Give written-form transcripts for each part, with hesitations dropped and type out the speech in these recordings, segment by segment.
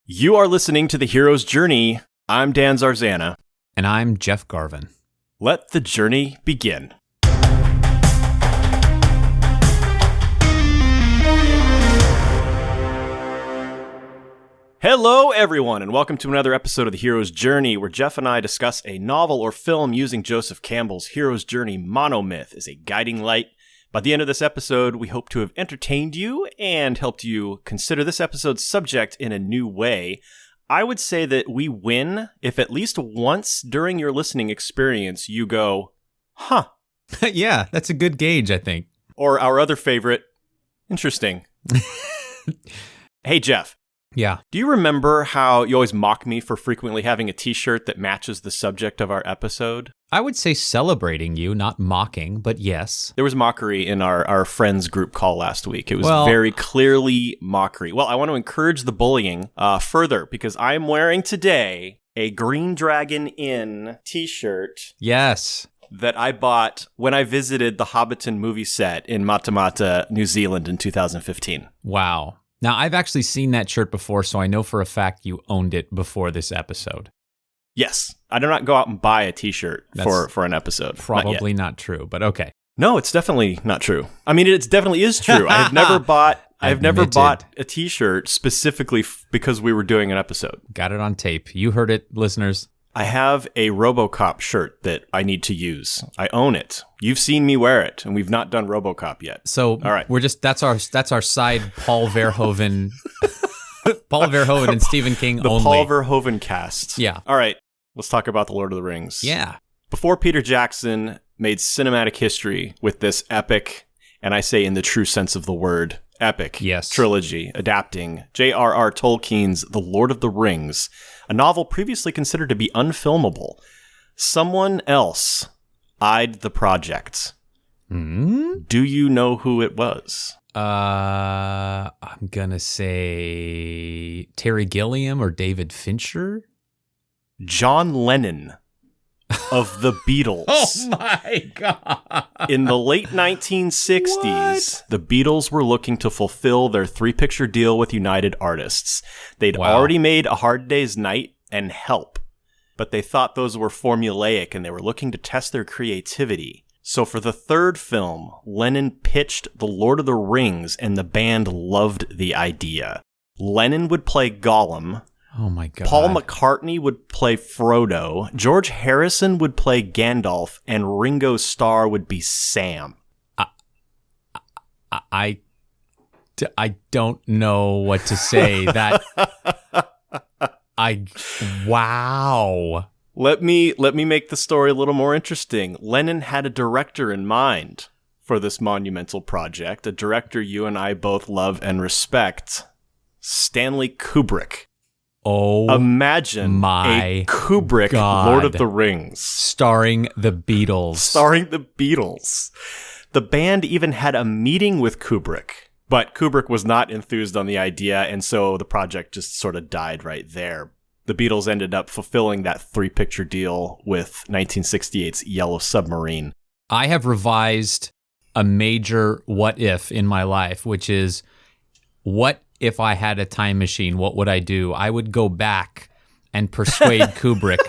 You are listening to The Hero's Journey. I'm Dan Zarzana. And I'm Jeff Garvin. Let the journey begin. Hello, everyone, and welcome to another episode of The Hero's Journey, where Jeff and I discuss a novel or film using Joseph Campbell's Hero's Journey monomyth as a guiding light. By the end of this episode, we hope to have entertained you and helped you consider this episode's subject in a new way. I would say that we win if at least once during your listening experience you go, huh. Yeah, that's a good gauge, I think. Or our other favorite, interesting. Hey, Jeff. Yeah. Do you remember how you always mock me for frequently having a t-shirt that matches the subject of our episode? I would say celebrating you, not mocking, but yes. There was mockery in our friends group call last week. It was very clearly mockery. Well, I want to encourage the bullying further because I am wearing today a Green Dragon Inn t-shirt. Yes. That I bought when I visited the Hobbiton movie set in Matamata, New Zealand in 2015. Wow. Now, I've actually seen that shirt before, so I know for a fact you owned it before this episode. Yes. I do not go out and buy a t-shirt for an episode. Probably not true, but okay. No, it's definitely not true. I mean, it definitely is true. I've never bought a t-shirt specifically because we were doing an episode. Got it on tape. You heard it, listeners. I have a RoboCop shirt that I need to use. I own it. You've seen me wear it, and we've not done RoboCop yet. So all right. That's our side Paul Verhoeven Paul Verhoeven and Stephen King the only. Paul Verhoeven cast. Yeah. All right. Let's talk about The Lord of the Rings. Yeah. Before Peter Jackson made cinematic history with this epic, and I say in the true sense of the word, epic trilogy, adapting J.R.R. Tolkien's The Lord of the Rings, a novel previously considered to be unfilmable, someone else eyed the project. Do you know who it was? I'm gonna say Terry Gilliam or David Fincher? John Lennon of the Beatles. Oh my God. In the late 1960s, the Beatles were looking to fulfill their 3-picture deal with United Artists. They'd already made A Hard Day's Night and Help, but they thought those were formulaic and they were looking to test their creativity. So for the third film, Lennon pitched The Lord of the Rings and the band loved the idea. Lennon would play Gollum. Oh my God. Paul McCartney would play Frodo, George Harrison would play Gandalf, and Ringo Starr would be Sam. I don't know what to say. Wow. Let me make the story a little more interesting. Lennon had a director in mind for this monumental project, a director you and I both love and respect, Stanley Kubrick. Oh, imagine a Kubrick God. Lord of the Rings. Starring the Beatles. The band even had a meeting with Kubrick, but Kubrick was not enthused on the idea, and so the project just sort of died right there. The Beatles ended up fulfilling that 3-picture deal with 1968's Yellow Submarine. I have revised a major what if in my life, which is, what if I had a time machine, what would I do? I would go back and persuade Kubrick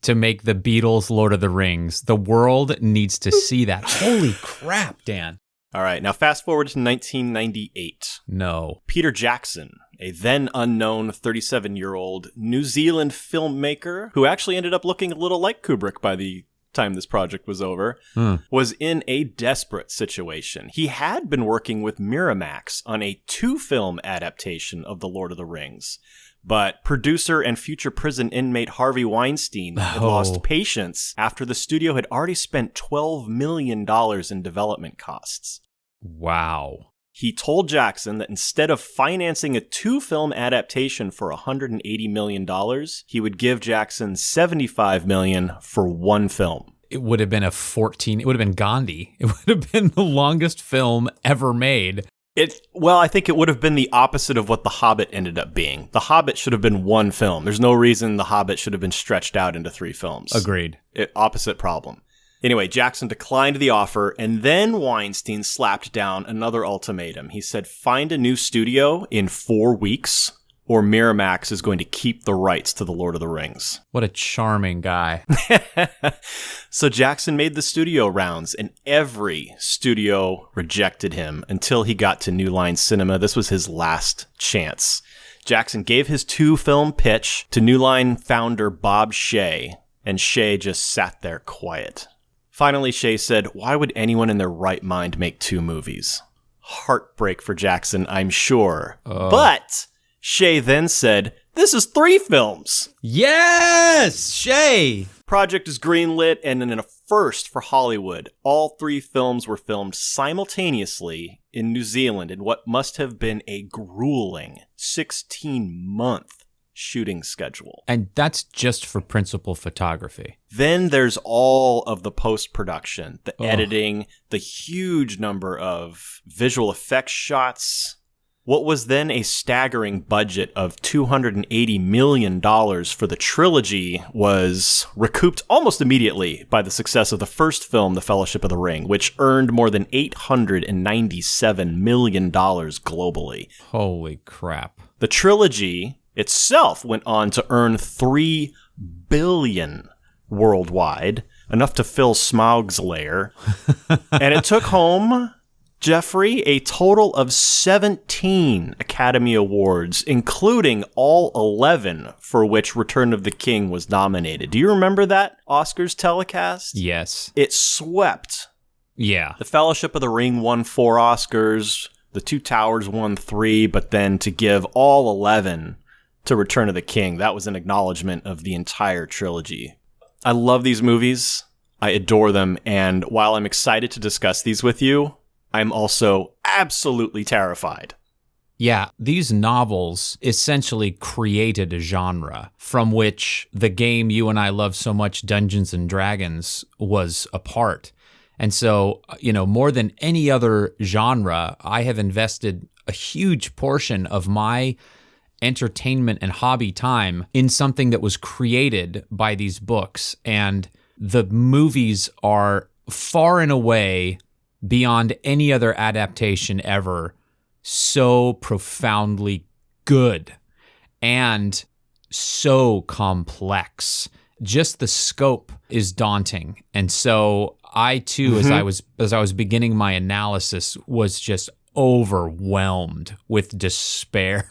to make the Beatles Lord of the Rings. The world needs to see that. Holy crap, Dan. All right, now fast forward to 1998. No. Peter Jackson, a then unknown 37-year-old New Zealand filmmaker who actually ended up looking a little like Kubrick by the time this project was over, was in a desperate situation. He had been working with Miramax on a 2-film adaptation of The Lord of the Rings, but producer and future prison inmate Harvey Weinstein had lost patience after the studio had already spent $12 million in development costs. Wow. He told Jackson that instead of financing a 2-film adaptation for $180 million, he would give Jackson $75 million for 1 film. It would have been it would have been Gandhi. It would have been the longest film ever made. I think it would have been the opposite of what The Hobbit ended up being. The Hobbit should have been 1 film. There's no reason The Hobbit should have been stretched out into 3 films. Agreed. Opposite problem. Anyway, Jackson declined the offer, and then Weinstein slapped down another ultimatum. He said, find a new studio in 4 weeks, or Miramax is going to keep the rights to The Lord of the Rings. What a charming guy. So Jackson made the studio rounds, and every studio rejected him until he got to New Line Cinema. This was his last chance. Jackson gave his 2-film pitch to New Line founder Bob Shaye, and Shaye just sat there quiet. Finally, Shaye said, "Why would anyone in their right mind make 2 movies?" Heartbreak for Jackson, I'm sure. Oh. But Shaye then said, "This is 3 films." Yes! Shaye! Project is greenlit, and in a first for Hollywood, all 3 films were filmed simultaneously in New Zealand in what must have been a grueling 16-month shooting schedule. And that's just for principal photography. Then there's all of the post-production, the editing, the huge number of visual effects shots. What was then a staggering budget of $280 million for the trilogy was recouped almost immediately by the success of the first film, The Fellowship of the Ring, which earned more than $897 million globally. Holy crap. The trilogy itself went on to earn $3 billion worldwide, enough to fill Smaug's lair. And it took home, Jeffrey, a total of 17 Academy Awards, including all 11 for which Return of the King was nominated. Do you remember that Oscars telecast? Yes. It swept. Yeah. The Fellowship of the Ring won 4 Oscars, The Two Towers won 3, but then to give all 11 to Return of the King, that was an acknowledgement of the entire trilogy. I love these movies. I adore them, and while I'm excited to discuss these with you, I'm also absolutely terrified. Yeah, these novels essentially created a genre from which the game you and I love so much, Dungeons and Dragons, was a part. And so, more than any other genre, I have invested a huge portion of my entertainment and hobby time in something that was created by these books. And the movies are far and away, beyond any other adaptation ever, so profoundly good and so complex. Just the scope is daunting. And so I too, as I was beginning my analysis, was just overwhelmed with despair.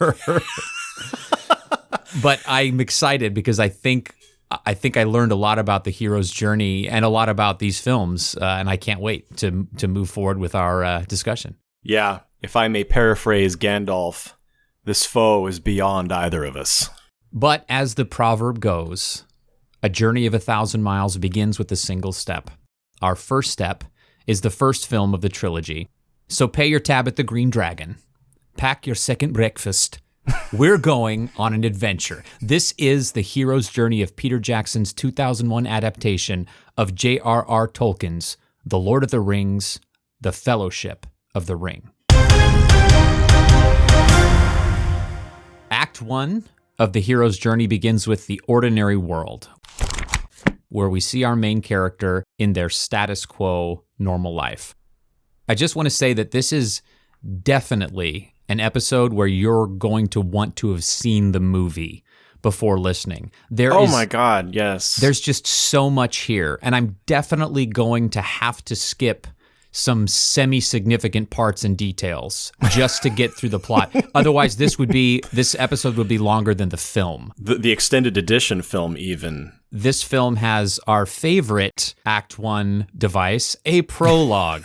But I'm excited because I think I learned a lot about the hero's journey and a lot about these films, and I can't wait to move forward with our discussion. Yeah, if I may paraphrase Gandalf, this foe is beyond either of us. But as the proverb goes, a journey of 1,000 miles begins with a single step. Our first step is the first film of the trilogy. So pay your tab at the Green Dragon. Pack your second breakfast. We're going on an adventure. This is the hero's journey of Peter Jackson's 2001 adaptation of J.R.R. Tolkien's The Lord of the Rings, The Fellowship of the Ring. Act 1 of the hero's journey begins with the ordinary world, where we see our main character in their status quo normal life. I just want to say that this is definitely an episode where you're going to want to have seen the movie before listening. My God, yes. There's just so much here, and I'm definitely going to have to skip some semi-significant parts and details just to get through the plot. Otherwise, this episode would be longer than the film. The extended edition film, even. This film has our favorite Act 1 device, a prologue.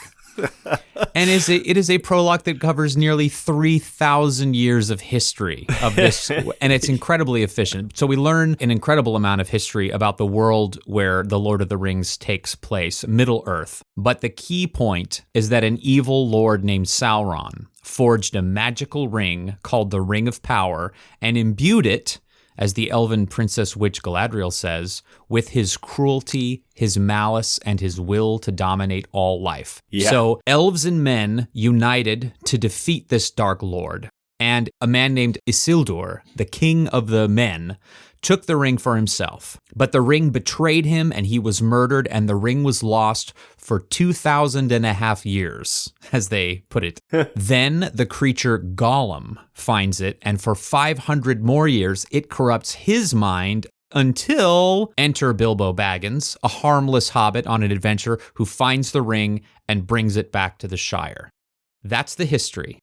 And it is a prologue that covers nearly 3,000 years of history of this, and it's incredibly efficient. So we learn an incredible amount of history about the world where The Lord of the Rings takes place, Middle-earth. But the key point is that an evil lord named Sauron forged a magical ring called the Ring of Power and imbued it, as the elven princess witch Galadriel says, with his cruelty, his malice, and his will to dominate all life. Yeah. So elves and men united to defeat this dark lord. And a man named Isildur, the king of the men, took the ring for himself. But the ring betrayed him and he was murdered, and the ring was lost for 2,500 years, as they put it. Then the creature Gollum finds it, and for 500 more years, it corrupts his mind until enter Bilbo Baggins, a harmless hobbit on an adventure who finds the ring and brings it back to the Shire. That's the history.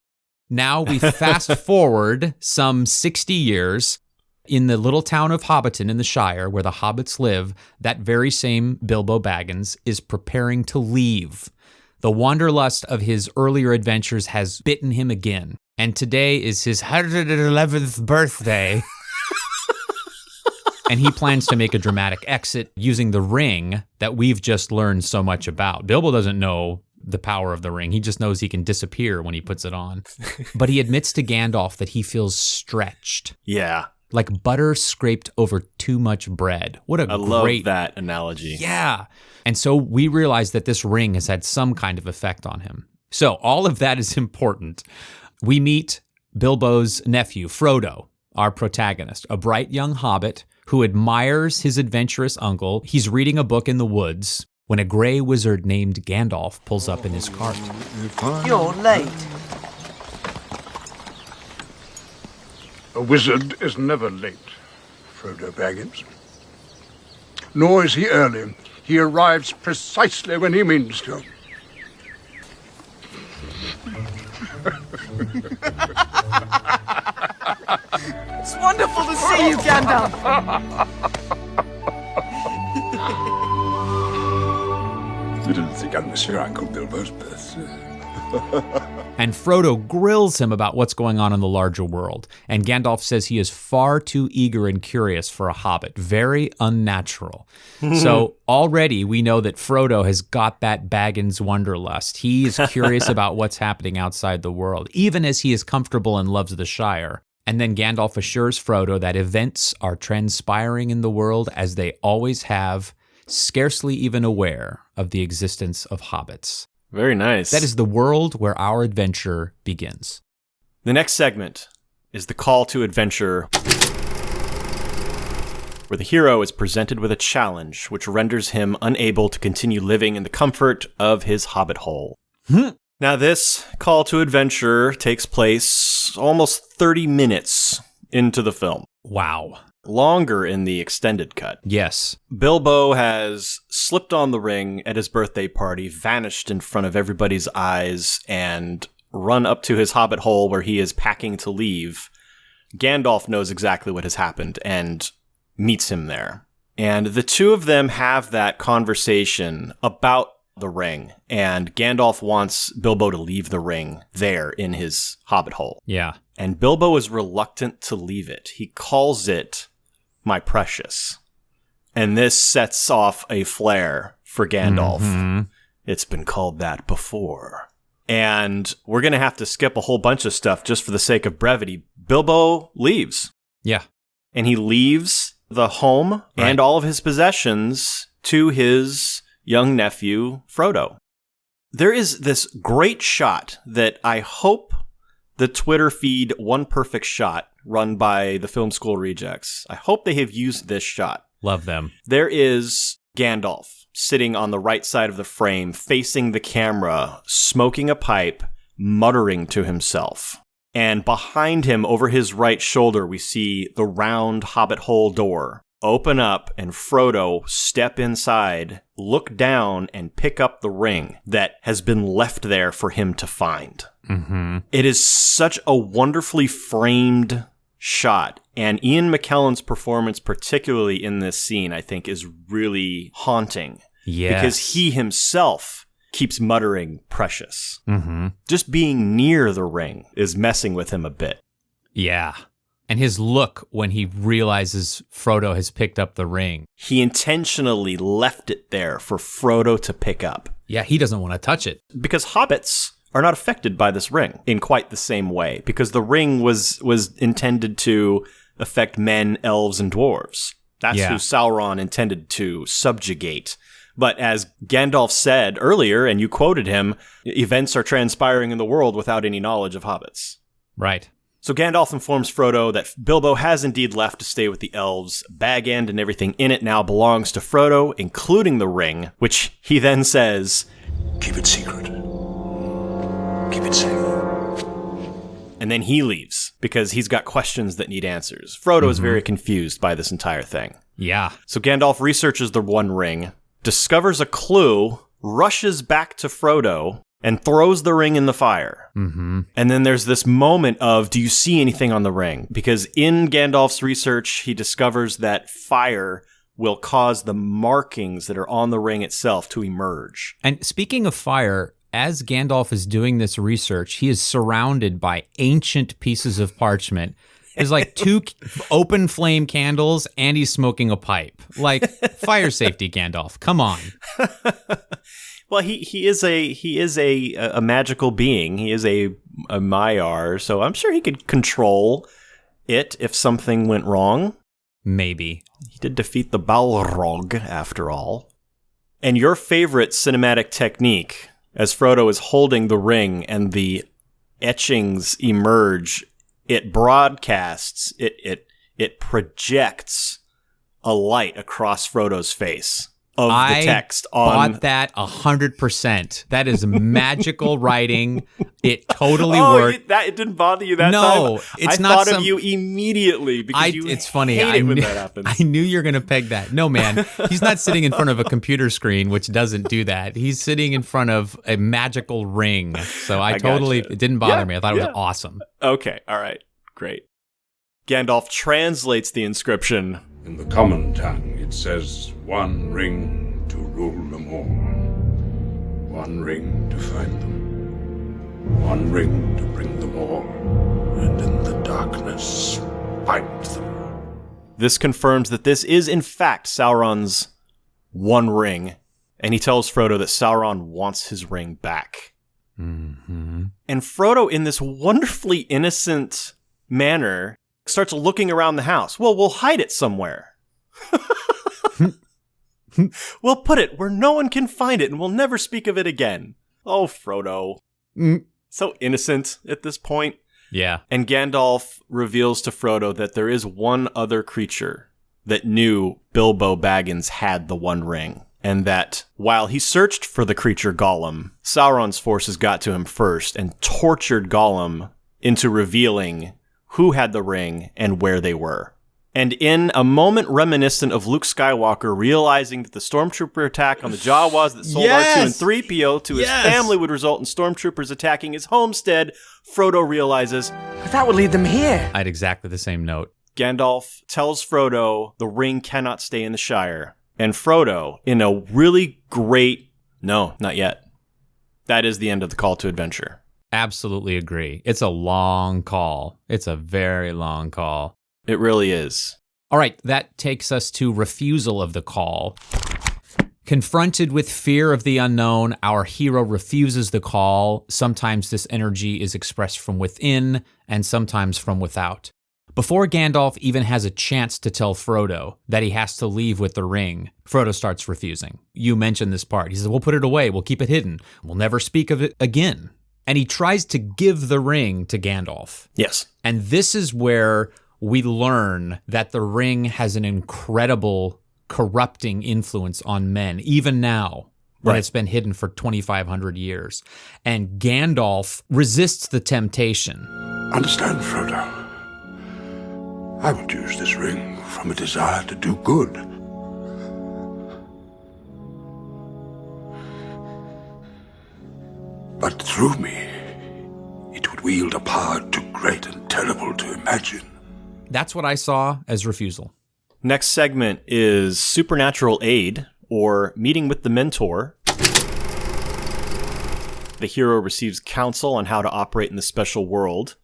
Now we fast forward some 60 years. In the little town of Hobbiton in the Shire, where the hobbits live, that very same Bilbo Baggins is preparing to leave. The wanderlust of his earlier adventures has bitten him again, and today is his 111th birthday. And he plans to make a dramatic exit using the ring that we've just learned so much about. Bilbo doesn't know the power of the ring. He just knows he can disappear when he puts it on. But he admits to Gandalf that he feels stretched. Yeah. Like butter scraped over too much bread. What a I love that analogy. Yeah. And so we realize that this ring has had some kind of effect on him. So all of that is important. We meet Bilbo's nephew, Frodo, our protagonist, a bright young hobbit who admires his adventurous uncle. He's reading a book in the woods when a gray wizard named Gandalf pulls up in his cart. You're late. A wizard is never late, Frodo Baggins. Nor is he early. He arrives precisely when he means to. It's wonderful to see you, Gandalf. You didn't think I'd miss your Uncle Bilbo's birthday. And Frodo grills him about what's going on in the larger world. And Gandalf says he is far too eager and curious for a hobbit. Very unnatural. So already we know that Frodo has got that Baggins wanderlust. He is curious about what's happening outside the world, even as he is comfortable and loves the Shire. And then Gandalf assures Frodo that events are transpiring in the world as they always have, scarcely even aware of the existence of hobbits. Very nice. That is the world where our adventure begins. The next segment is the call to adventure, where the hero is presented with a challenge which renders him unable to continue living in the comfort of his hobbit hole. Now, this call to adventure takes place almost 30 minutes into the film. Wow. Longer in the extended cut. Yes. Bilbo has slipped on the ring at his birthday party, vanished in front of everybody's eyes, and run up to his hobbit hole where he is packing to leave. Gandalf knows exactly what has happened and meets him there. And the two of them have that conversation about the ring, and Gandalf wants Bilbo to leave the ring there in his hobbit hole. Yeah. And Bilbo is reluctant to leave it. He calls it my precious. And this sets off a flare for Gandalf. Mm-hmm. It's been called that before. And we're going to have to skip a whole bunch of stuff just for the sake of brevity. Bilbo leaves. Yeah. And he leaves the home and all of his possessions to his young nephew, Frodo. There is this great shot that I hope the Twitter feed One Perfect Shot, run by the Film School Rejects, I hope they have used this shot. Love them. There is Gandalf sitting on the right side of the frame, facing the camera, smoking a pipe, muttering to himself. And behind him, over his right shoulder, we see the round hobbit hole door open up and Frodo step inside, look down, and pick up the ring that has been left there for him to find. Mm-hmm. It is such a wonderfully framed shot. And Ian McKellen's performance, particularly in this scene, I think is really haunting. Yes. Because he himself keeps muttering precious. Mm-hmm. Just being near the ring is messing with him a bit. Yeah. And his look when he realizes Frodo has picked up the ring. He intentionally left it there for Frodo to pick up. Yeah, he doesn't want to touch it. Because hobbits are not affected by this ring in quite the same way. Because the ring was intended to affect men, elves, and dwarves. That's who Sauron intended to subjugate. But as Gandalf said earlier, and you quoted him, events are transpiring in the world without any knowledge of hobbits. Right. So Gandalf informs Frodo that Bilbo has indeed left to stay with the elves. Bag End and everything in it now belongs to Frodo, including the ring, which he then says, Keep it secret. Keep it safe. And then he leaves because he's got questions that need answers. Frodo is very confused by this entire thing. Yeah. So Gandalf researches the One Ring, discovers a clue, rushes back to Frodo, and throws the ring in the fire. Mm-hmm. And then there's this moment of, do you see anything on the ring? Because in Gandalf's research, he discovers that fire will cause the markings that are on the ring itself to emerge. And speaking of fire, as Gandalf is doing this research, he is surrounded by ancient pieces of parchment. There's like 2 open flame candles, and he's smoking a pipe. Like, fire safety, Gandalf. Come on. Well, he is a magical being. He is a Maiar, so I'm sure he could control it if something went wrong. Maybe. He did defeat the Balrog, after all. And your favorite cinematic technique, as Frodo is holding the ring and the etchings emerge, it broadcasts, it projects a light across Frodo's face of the text on. I bought that 100%. That is magical writing. It totally worked. It didn't bother you that time? No, it's I not thought of you immediately because you it's funny. hate it when that happens. I knew you were going to peg that. No, man. He's not sitting in front of a computer screen, which doesn't do that. He's sitting in front of a magical ring. So I totally, gotcha. It didn't bother me. I thought it was awesome. Okay, all right, great. Gandalf translates the inscription. In the common tongue, it says, one ring to rule them all. One ring to find them. One ring to bring them all. And in the darkness, fight them. This confirms that this is, in fact, Sauron's One Ring. And he tells Frodo that Sauron wants his ring back. Mm-hmm. And Frodo, in this wonderfully innocent manner, starts looking around the house. Well, we'll hide it somewhere. We'll put it where no one can find it, and we'll never speak of it again. Oh, Frodo. So innocent at this point. Yeah. And Gandalf reveals to Frodo that there is one other creature that knew Bilbo Baggins had the One Ring. And that while he searched for the creature Gollum, Sauron's forces got to him first and tortured Gollum into revealing who had the ring and where they were. And in a moment reminiscent of Luke Skywalker realizing that the stormtrooper attack on the Jawas that sold R2 and 3PO to his family would result in stormtroopers attacking his homestead, Frodo realizes, But that would lead them here. I had exactly the same note. Gandalf tells Frodo the ring cannot stay in the Shire. And Frodo, in a really great, no, not yet. That is the end of the call to adventure. Absolutely agree. It's a long call. It's a very long call. It really is. All right, that takes us to refusal of the call. Confronted with fear of the unknown, our hero refuses the call. Sometimes this energy is expressed from within and sometimes from without. Before Gandalf even has a chance to tell Frodo that he has to leave with the ring, Frodo starts refusing. You mentioned this part. He says, we'll put it away. We'll keep it hidden. We'll never speak of it again. And he tries to give the ring to Gandalf. Yes. And this is where we learn that the ring has an incredible corrupting influence on men, even now, when it's been hidden for 2,500 years. And Gandalf resists the temptation. Understand, Frodo. I would use this ring from a desire to do good. But through me, it would wield a power too great and terrible to imagine. That's what I saw as refusal. Next segment is Supernatural Aid, or Meeting with the Mentor. The hero receives counsel on how to operate in the special world.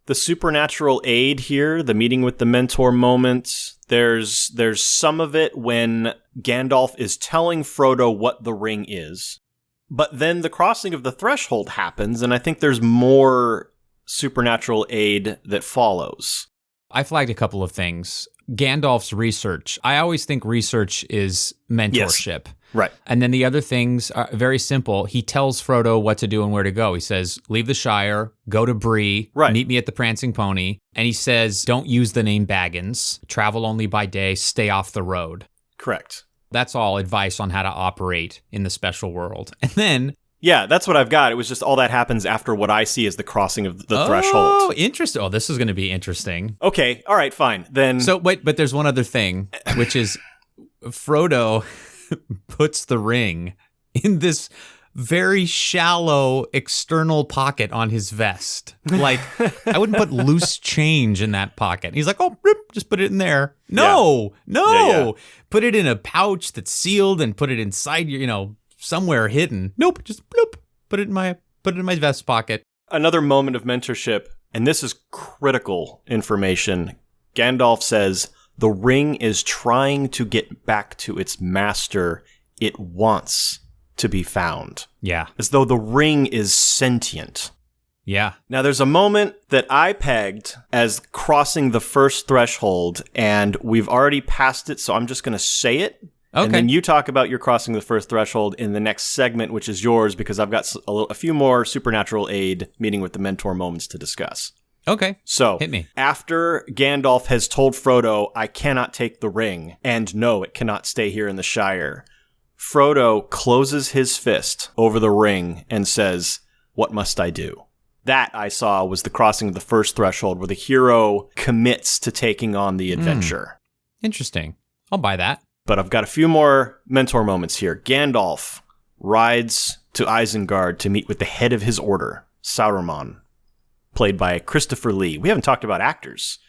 The supernatural aid here, the meeting with the mentor moment, there's some of it when Gandalf is telling Frodo what the ring is. But then the crossing of the threshold happens, and I think there's more supernatural aid that follows. I flagged a couple of things. Gandalf's research. I always think research is mentorship. Right. And then the other things are very simple. He tells Frodo what to do and where to go. He says, leave the Shire, go to Bree, meet me at the Prancing Pony. And he says, don't use the name Baggins, travel only by day, stay off the road. Correct. That's all advice on how to operate in the special world. And then... Yeah, that's what I've got. It was just all that happens after what I see as the crossing of the threshold. Oh, interesting. Oh, this is going to be interesting. Okay, all right, fine. Then... So, wait, but there's one other thing, which is Frodo puts the ring in this very shallow external pocket on his vest. Like, I wouldn't put loose change in that pocket. He's like, oh, just put it in there. No. Put it in a pouch that's sealed and put it inside your, somewhere hidden. Nope, just bloop. Put it in my vest pocket. Another moment of mentorship, and this is critical information. Gandalf says, the ring is trying to get back to its master. It wants to be found. Yeah. As though the ring is sentient. Yeah. Now, there's a moment that I pegged as crossing the first threshold, and we've already passed it, so I'm just going to say it. Okay. And then you talk about your crossing the first threshold in the next segment, which is yours, because I've got a few more supernatural aid meeting with the mentor moments to discuss. Okay. So, hit me. After Gandalf has told Frodo, I cannot take the ring, and no, it cannot stay here in the Shire, Frodo closes his fist over the ring and says, what must I do? That, I saw, was the crossing of the first threshold, where the hero commits to taking on the adventure. Interesting. I'll buy that. But I've got a few more mentor moments here. Gandalf rides to Isengard to meet with the head of his order, Sauron, played by Christopher Lee. We haven't talked about actors.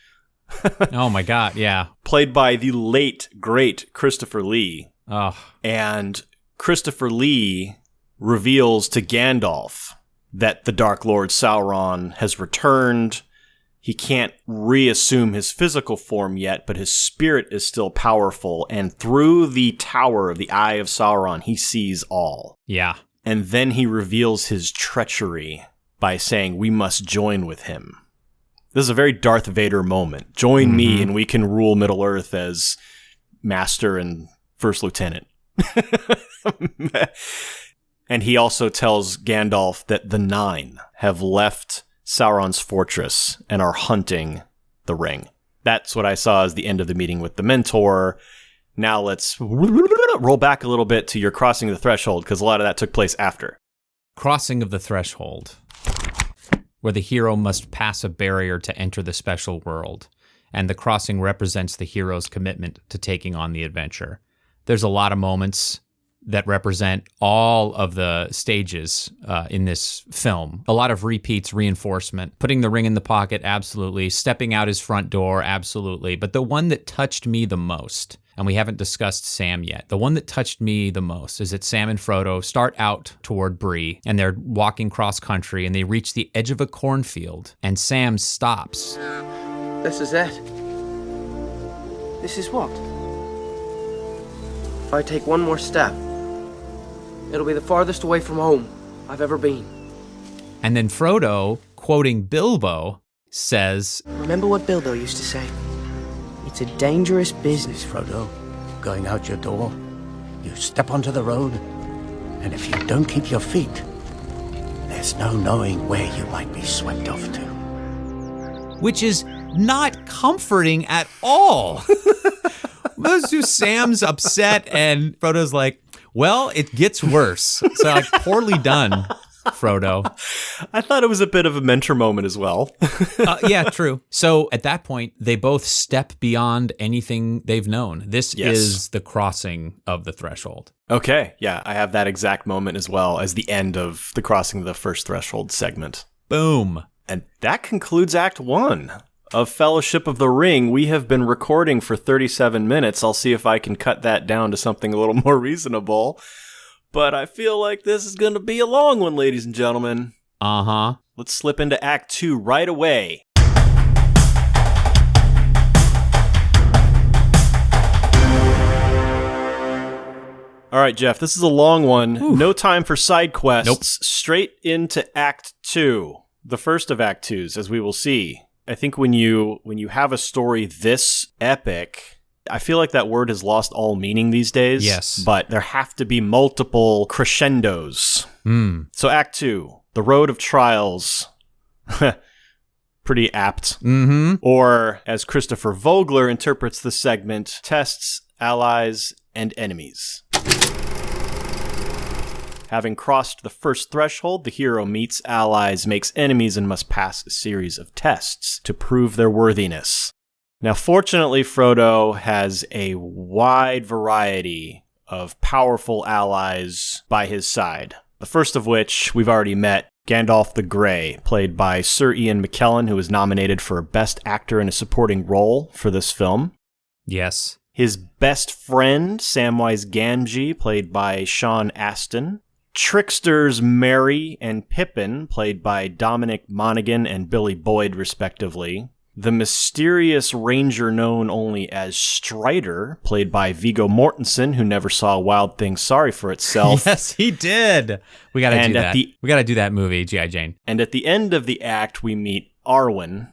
Oh my God, yeah. Played by the late, great Christopher Lee. Oh. And Christopher Lee reveals to Gandalf that the Dark Lord Sauron has returned. He can't reassume his physical form yet, but his spirit is still powerful. And through the tower of the Eye of Sauron, he sees all. Yeah. And then he reveals his treachery by saying, we must join with him. This is a very Darth Vader moment. Join me and we can rule Middle-earth as Master and First Lieutenant. And he also tells Gandalf that the Nine have left Sauron's fortress and are hunting the ring. That's what I saw as the end of the meeting with the mentor. Now let's roll back a little bit to your crossing of the threshold, because a lot of that took place after. Crossing of the threshold, where the hero must pass a barrier to enter the special world, and the crossing represents the hero's commitment to taking on the adventure. There's a lot of moments that represent all of the stages in this film. A lot of repeats, reinforcement. Putting the ring in the pocket, absolutely. Stepping out his front door, absolutely. But the one that touched me the most, and we haven't discussed Sam yet, the one that touched me the most is that Sam and Frodo start out toward Bree, and they're walking cross-country, and they reach the edge of a cornfield, and Sam stops. This is it. This is what? If I take one more step, it'll be the farthest away from home I've ever been. And then Frodo, quoting Bilbo, says, Remember what Bilbo used to say? It's a dangerous business, Frodo. Going out your door, you step onto the road, and if you don't keep your feet, there's no knowing where you might be swept off to. which is not comforting at all. Sam's upset, and Frodo's like, well, it gets worse. So like, poorly done, Frodo. I thought it was a bit of a mentor moment as well. Yeah, true. So at that point, they both step beyond anything they've known. This is the crossing of the threshold. Okay, yeah, I have that exact moment as well as the end of the crossing of the first threshold segment. Boom. And that concludes Act 1 of Fellowship of the Ring. We have been recording for 37 minutes. I'll see if I can cut that down to something a little more reasonable. But I feel like this is going to be a long one, ladies and gentlemen. Uh-huh. Let's slip into Act 2 right away. All right, Jeff, this is a long one. Ooh. No time for side quests. Nope. Straight into Act 2. The first of Act 2s, as we will see. I think when you have a story this epic, I feel like that word has lost all meaning these days. Yes. But there have to be multiple crescendos. So Act 2, the Road of Trials. Pretty apt. Or, as Christopher Vogler interprets the segment, tests, allies, and enemies. Having crossed the first threshold, the hero meets allies, makes enemies, and must pass a series of tests to prove their worthiness. Now, fortunately, Frodo has a wide variety of powerful allies by his side. The first of which we've already met, Gandalf the Grey, played by Sir Ian McKellen, who was nominated for Best Actor in a Supporting Role for this film. Yes. His best friend, Samwise Gamgee, played by Sean Astin. Tricksters Merry and Pippin, played by Dominic Monaghan and Billy Boyd, respectively. The mysterious ranger known only as Strider, played by Viggo Mortensen, who never saw Wild Thing Sorry for Itself. Yes, he did. We got to do that. We got to do that movie, G.I. Jane. And at the end of the act, we meet Arwen,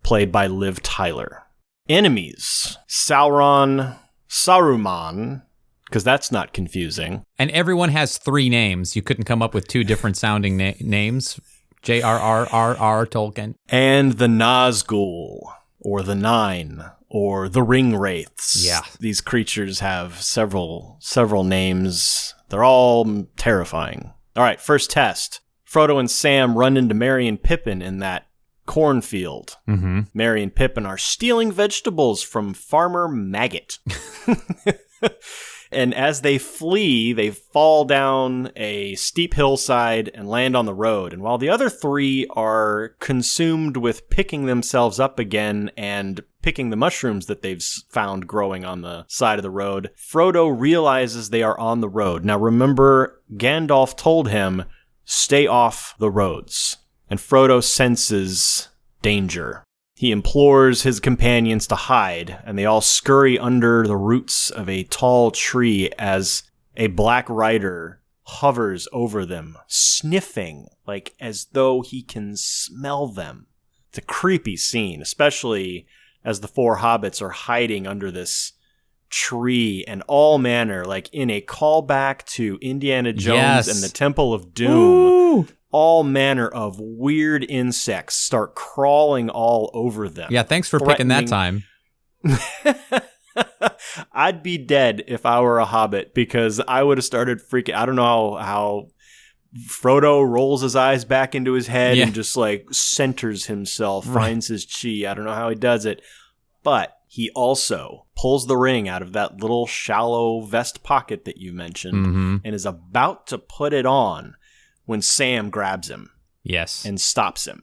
played by Liv Tyler. Enemies: Sauron, Saruman, because that's not confusing. And everyone has 3 names. You couldn't come up with 2 different sounding names. J.R.R. Tolkien. And the Nazgul, or the Nine, or the Ring Wraiths. Yeah. These creatures have several names. They're all terrifying. All right, first test. Frodo and Sam run into Merry and Pippin in that cornfield. Merry and Pippin are stealing vegetables from Farmer Maggot. And as they flee, they fall down a steep hillside and land on the road. And while the other 3 are consumed with picking themselves up again and picking the mushrooms that they've found growing on the side of the road, Frodo realizes they are on the road. Now remember, Gandalf told him, stay off the roads. And Frodo senses danger. He implores his companions to hide, and they all scurry under the roots of a tall tree as a black rider hovers over them, sniffing, like as though he can smell them. It's a creepy scene, especially as the 4 hobbits are hiding under this tree and all manner, like in a callback to Indiana Jones and the Temple of Doom. Ooh. All manner of weird insects start crawling all over them. Yeah, thanks for picking that time. I'd be dead if I were a hobbit because I would have started freaking. I don't know how Frodo rolls his eyes back into his head and just like centers himself, finds his chi. I don't know how he does it, but he also pulls the ring out of that little shallow vest pocket that you mentioned and is about to put it on when Sam grabs him. Yes. And stops him.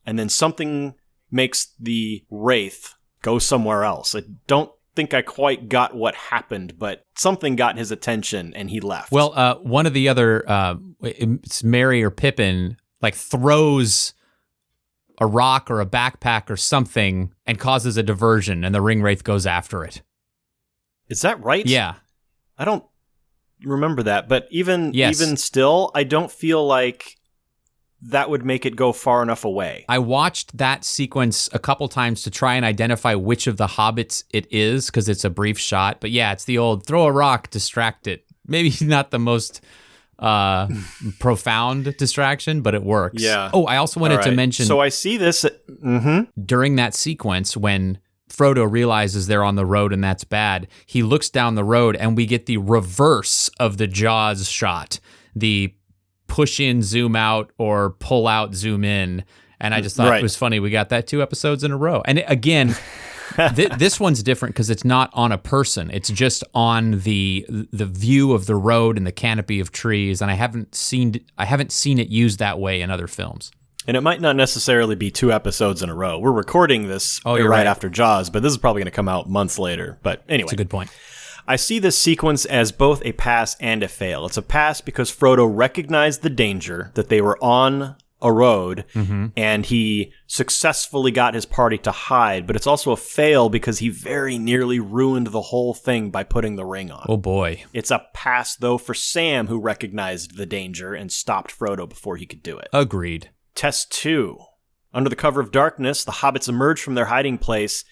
And then something makes the Wraith go somewhere else. I don't think I quite got what happened, but something got his attention and he left. Well, one of the other, it's Merry or Pippin, like throws a rock or a backpack or something and causes a diversion, and the Ring Wraith goes after it. Is that right? Yeah. I don't remember that, but even still, I don't feel like that would make it go far enough away. I watched that sequence a couple times to try and identify which of the hobbits it is, because it's a brief shot. But yeah, it's the old throw a rock, distract it. Maybe not the most profound distraction, but it works. Yeah. Oh, I also wanted to mention... So I see this... During that sequence, when Frodo realizes they're on the road and that's bad, he looks down the road and we get the reverse of the Jaws shot. The push in, zoom out, or pull out, zoom in. And I just thought it was funny. We got that 2 episodes in a row. And again, this one's different because it's not on a person. It's just on the view of the road and the canopy of trees. And I haven't seen it used that way in other films. And it might not necessarily be 2 episodes in a row. We're recording this right after Jaws, but this is probably going to come out months later. But anyway. That's a good point. I see this sequence as both a pass and a fail. It's a pass because Frodo recognized the danger, that they were on a road, and he successfully got his party to hide. But it's also a fail because he very nearly ruined the whole thing by putting the ring on. Oh boy. It's a pass, though, for Sam, who recognized the danger and stopped Frodo before he could do it. Agreed. Test 2. Under the cover of darkness, the hobbits emerge from their hiding place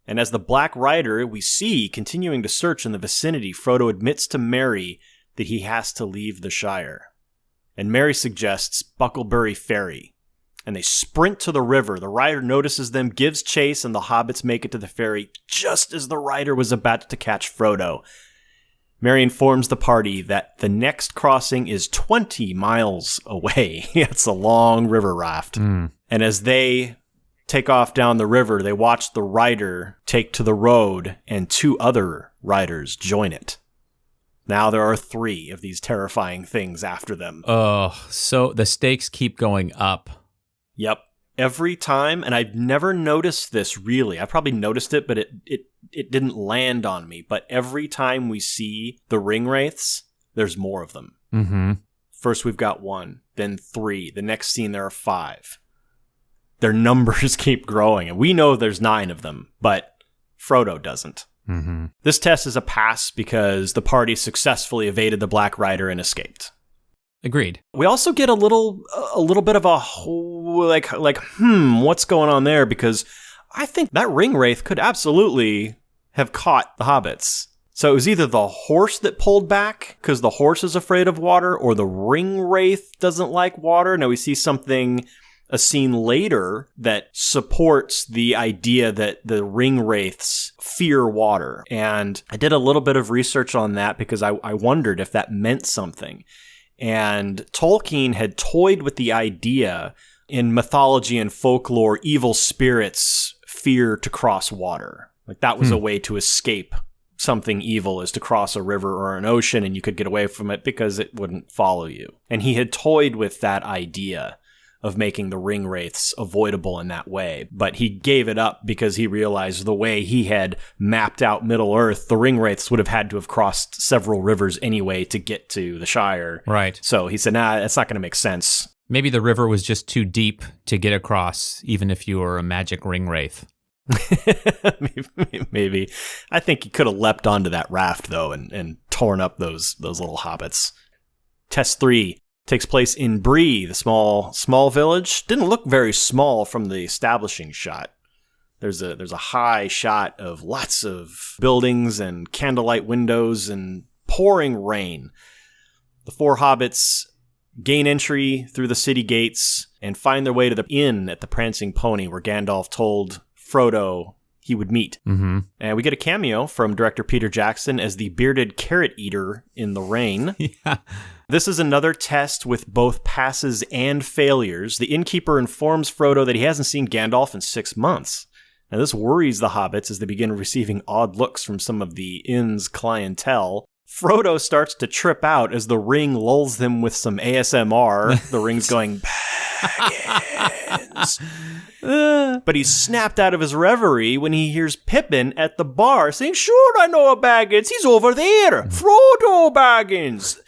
And as the Black Rider we see continuing to search in the vicinity, Frodo admits to Merry that he has to leave the Shire. And Merry suggests Bucklebury Ferry. And they sprint to the river. The rider notices them, gives chase, and the hobbits make it to the ferry just as the rider was about to catch Frodo. Merry informs the party that the next crossing is 20 miles away. It's a long river raft. And as they take off down the river, they watch the rider take to the road, and 2 other riders join it. Now there are 3 of these terrifying things after them. Oh, so the stakes keep going up. Yep. Every time, and I've never noticed this really. I probably noticed it, but it didn't land on me. But every time we see the ring wraiths, there's more of them. Mm-hmm. First we've got 1, then 3. The next scene there are 5. Their numbers keep growing, and we know there's 9 of them, but Frodo doesn't. Mm-hmm. This test is a pass because the party successfully evaded the Black Rider and escaped. Agreed. We also get a little bit of a what's going on there? Because I think that ring wraith could absolutely have caught the hobbits. So it was either the horse that pulled back because the horse is afraid of water, or the ring wraith doesn't like water. Now we see a scene later that supports the idea that the ring wraiths fear water. And I did a little bit of research on that because I wondered if that meant something. And Tolkien had toyed with the idea in mythology and folklore, evil spirits fear to cross water. Like that was a way to escape something evil, is to cross a river or an ocean, and you could get away from it because it wouldn't follow you. And he had toyed with that idea of making the ring wraiths avoidable in that way. But he gave it up because he realized the way he had mapped out Middle-earth, the ring wraiths would have had to have crossed several rivers anyway to get to the Shire. Right. So he said, nah, that's not going to make sense. Maybe the river was just too deep to get across, even if you were a magic ring wraith. Maybe. I think he could have leapt onto that raft, though, and torn up those little hobbits. Test 3 takes place in Bree, the small village. Didn't look very small from the establishing shot. There's a high shot of lots of buildings and candlelight windows and pouring rain. The 4 hobbits gain entry through the city gates and find their way to the inn at the Prancing Pony, where Gandalf told Frodo he would meet. Mm-hmm. And we get a cameo from director Peter Jackson as the bearded carrot eater in the rain. Yeah. This is another test with both passes and failures. The innkeeper informs Frodo that he hasn't seen Gandalf in 6 months. Now, this worries the hobbits as they begin receiving odd looks from some of the inn's clientele. Frodo starts to trip out as the ring lulls them with some ASMR. The ring's going, Baggins. But he's snapped out of his reverie when he hears Pippin at the bar saying, sure, I know a Baggins. He's over there. Frodo Baggins.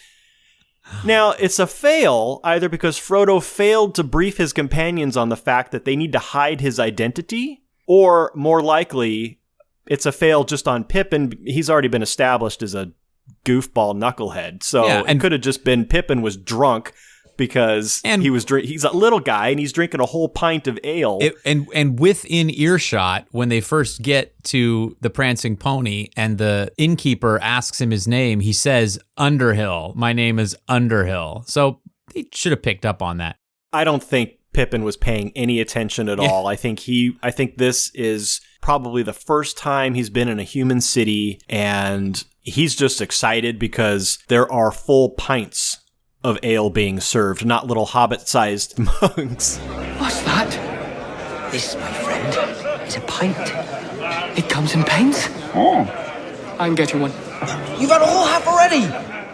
Now, it's a fail, either because Frodo failed to brief his companions on the fact that they need to hide his identity, or more likely, it's a fail just on Pippin. He's already been established as a goofball knucklehead. So it could have just been Pippin was drunk because he's a little guy and he's drinking a whole pint of ale. And within earshot, when they first get to the Prancing Pony and the innkeeper asks him his name, he says, Underhill. My name is Underhill. So he should have picked up on that. I don't think Pippin was paying any attention at all. I think this is probably the first time he's been in a human city, and he's just excited because there are full pints of ale being served, not little hobbit-sized mugs. What's that? This, my friend, is a pint. It comes in pints? Oh. I'm getting one. You've had a whole half already!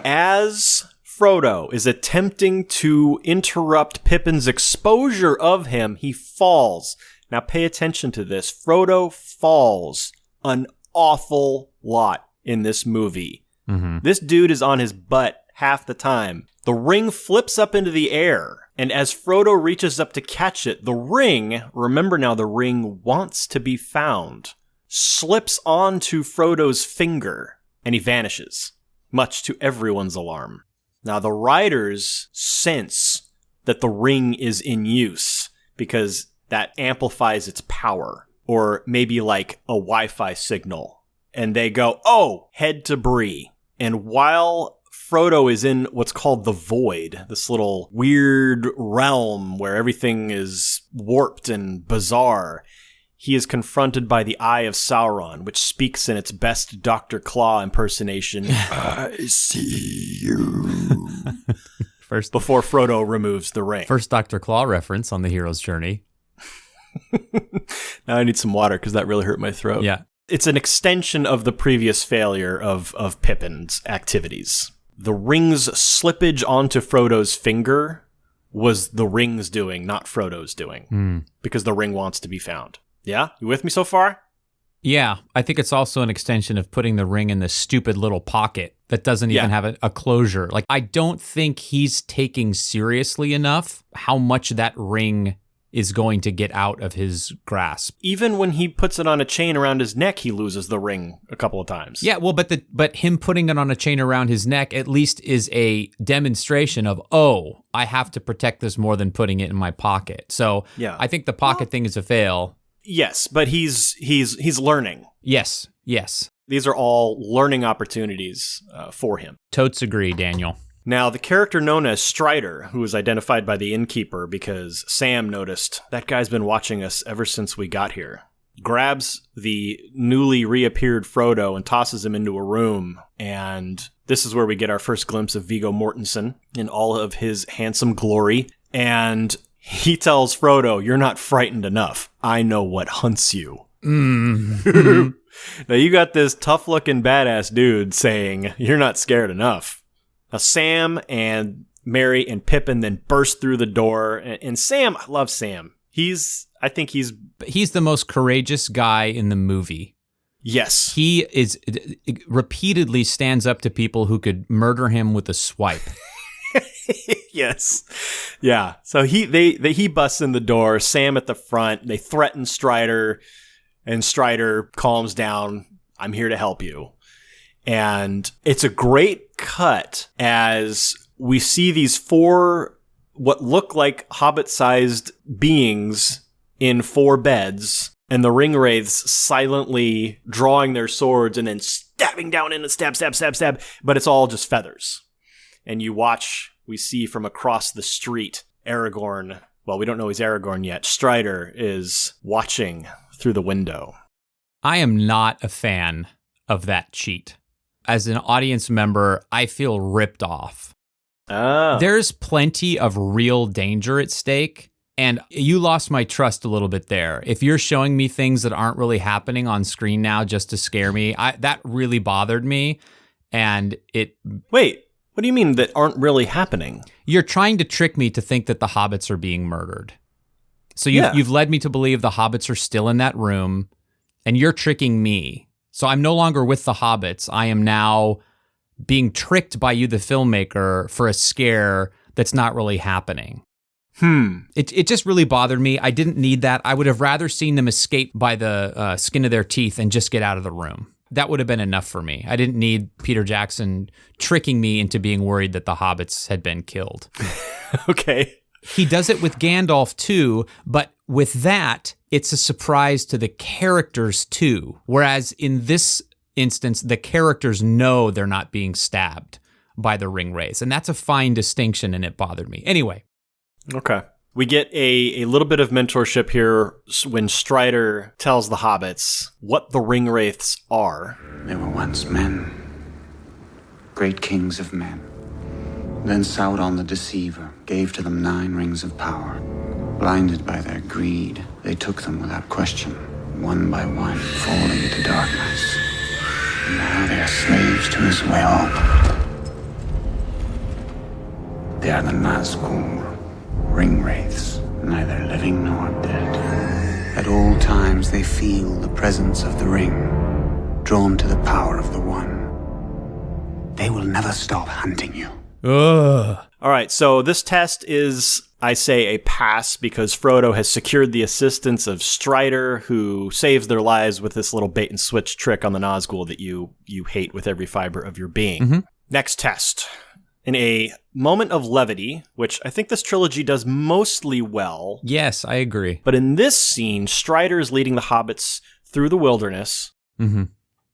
As Frodo is attempting to interrupt Pippin's exposure of him, he falls. Now pay attention to this. Frodo falls an awful lot in this movie. Mm-hmm. This dude is on his butt half the time. The ring flips up into the air, and as Frodo reaches up to catch it, the ring, remember now the ring wants to be found, slips onto Frodo's finger, and he vanishes, much to everyone's alarm. Now the riders sense that the ring is in use because that amplifies its power. or maybe like a Wi-Fi signal. And they go, oh, head to Bree. And while Frodo is in what's called the Void, this little weird realm where everything is warped and bizarre, he is confronted by the Eye of Sauron, which speaks in its best Dr. Claw impersonation. I see you. Before Frodo removes the ring. First Dr. Claw reference on the hero's journey. Now I need some water because that really hurt my throat. Yeah. It's an extension of the previous failure of Pippin's activities. The ring's slippage onto Frodo's finger was the ring's doing, not Frodo's doing, because the ring wants to be found. Yeah? You with me so far? Yeah. I think it's also an extension of putting the ring in this stupid little pocket that doesn't even have a closure. Like, I don't think he's taking seriously enough how much that ring is going to get out of his grasp. Even when he puts it on a chain around his neck, he loses the ring a couple of times. Yeah, well, but him putting it on a chain around his neck at least is a demonstration of, oh, I have to protect this more than putting it in my pocket. So I think the pocket thing is a fail. Yes, but he's learning. Yes. These are all learning opportunities for him. Totes agree, Daniel. Now, the character known as Strider, who was identified by the innkeeper because Sam noticed that guy's been watching us ever since we got here, grabs the newly reappeared Frodo and tosses him into a room. And this is where we get our first glimpse of Viggo Mortensen in all of his handsome glory. And he tells Frodo, "You're not frightened enough. I know what hunts you." Now, you got this tough-looking badass dude saying, "You're not scared enough." Now, Sam and Merry and Pippin then burst through the door. And Sam, I love Sam. I think he's the most courageous guy in the movie. Yes. He repeatedly stands up to people who could murder him with a swipe. Yes. Yeah. So he busts in the door, Sam at the front. They threaten Strider, and Strider calms down. "I'm here to help you." And it's a great cut as we see these 4 what look like hobbit-sized beings in 4 beds, and the ring wraiths silently drawing their swords and then stabbing down in and stab, but it's all just feathers. And we see from across the street, Aragorn, well, we don't know he's Aragorn yet, Strider is watching through the window. I am not a fan of that cheat. As an audience member, I feel ripped off. Oh. There's plenty of real danger at stake, and you lost my trust a little bit there. If you're showing me things that aren't really happening on screen now just to scare me, that really bothered me. And Wait, what do you mean that aren't really happening? You're trying to trick me to think that the hobbits are being murdered. So you've led me to believe the hobbits are still in that room, and you're tricking me. So I'm no longer with the hobbits. I am now being tricked by you, the filmmaker, for a scare that's not really happening. It just really bothered me. I didn't need that. I would have rather seen them escape by the skin of their teeth and just get out of the room. That would have been enough for me. I didn't need Peter Jackson tricking me into being worried that the hobbits had been killed. Okay. He does it with Gandalf too, but with that, it's a surprise to the characters too. Whereas in this instance, the characters know they're not being stabbed by the ring wraiths. And that's a fine distinction, and it bothered me. Anyway. Okay. We get a little bit of mentorship here when Strider tells the hobbits what the ring wraiths are. They were once men, great kings of men. Then Sauron the Deceiver gave to them 9 rings of power. Blinded by their greed, they took them without question, one by one, falling into darkness. And now they are slaves to his will. They are the Nazgul, ring wraiths, neither living nor dead. At all times they feel the presence of the ring, drawn to the power of the One. They will never stop hunting you. Ugh. All right, so this test is, I say, a pass because Frodo has secured the assistance of Strider, who saves their lives with this little bait and switch trick on the Nazgul that you hate with every fiber of your being. Mm-hmm. Next test. In a moment of levity, which I think this trilogy does mostly well. Yes, I agree. But in this scene, Strider is leading the hobbits through the wilderness. Mm-hmm.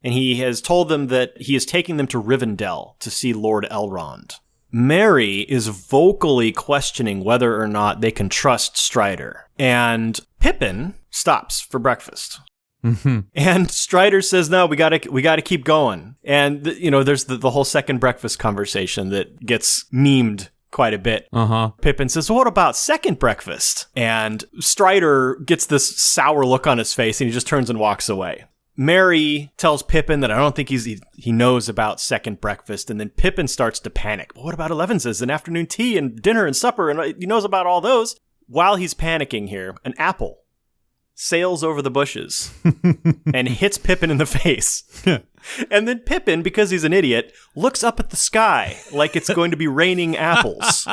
And he has told them that he is taking them to Rivendell to see Lord Elrond. Merry is vocally questioning whether or not they can trust Strider. And Pippin stops for breakfast. Mm-hmm. And Strider says, no, we gotta keep going. And, there's the whole second breakfast conversation that gets memed quite a bit. Uh-huh. Pippin says, well, what about second breakfast? And Strider gets this sour look on his face and he just turns and walks away. Merry tells Pippin that I don't think he knows about second breakfast, and then Pippin starts to panic. But what about Elevenses and afternoon tea and dinner and supper? And he knows about all those. While he's panicking here, an apple sails over the bushes and hits Pippin in the face. And then Pippin, because he's an idiot, looks up at the sky like it's going to be raining apples.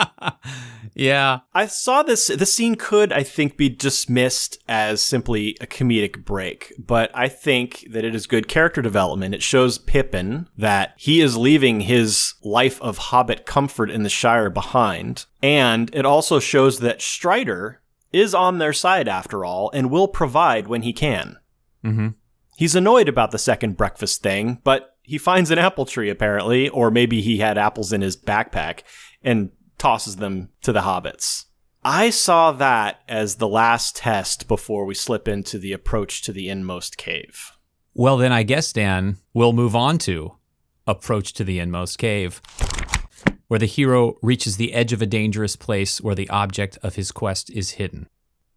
Yeah. I saw this. The scene could, I think, be dismissed as simply a comedic break, but I think that it is good character development. It shows Pippin that he is leaving his life of hobbit comfort in the Shire behind, and it also shows that Strider is on their side after all and will provide when he can. Mm-hmm. He's annoyed about the second breakfast thing, but he finds an apple tree apparently, or maybe he had apples in his backpack and tosses them to the hobbits. I saw that as the last test before we slip into the approach to the inmost cave. Well, then I guess, Dan, we'll move on to Approach to the Inmost Cave, where the hero reaches the edge of a dangerous place where the object of his quest is hidden.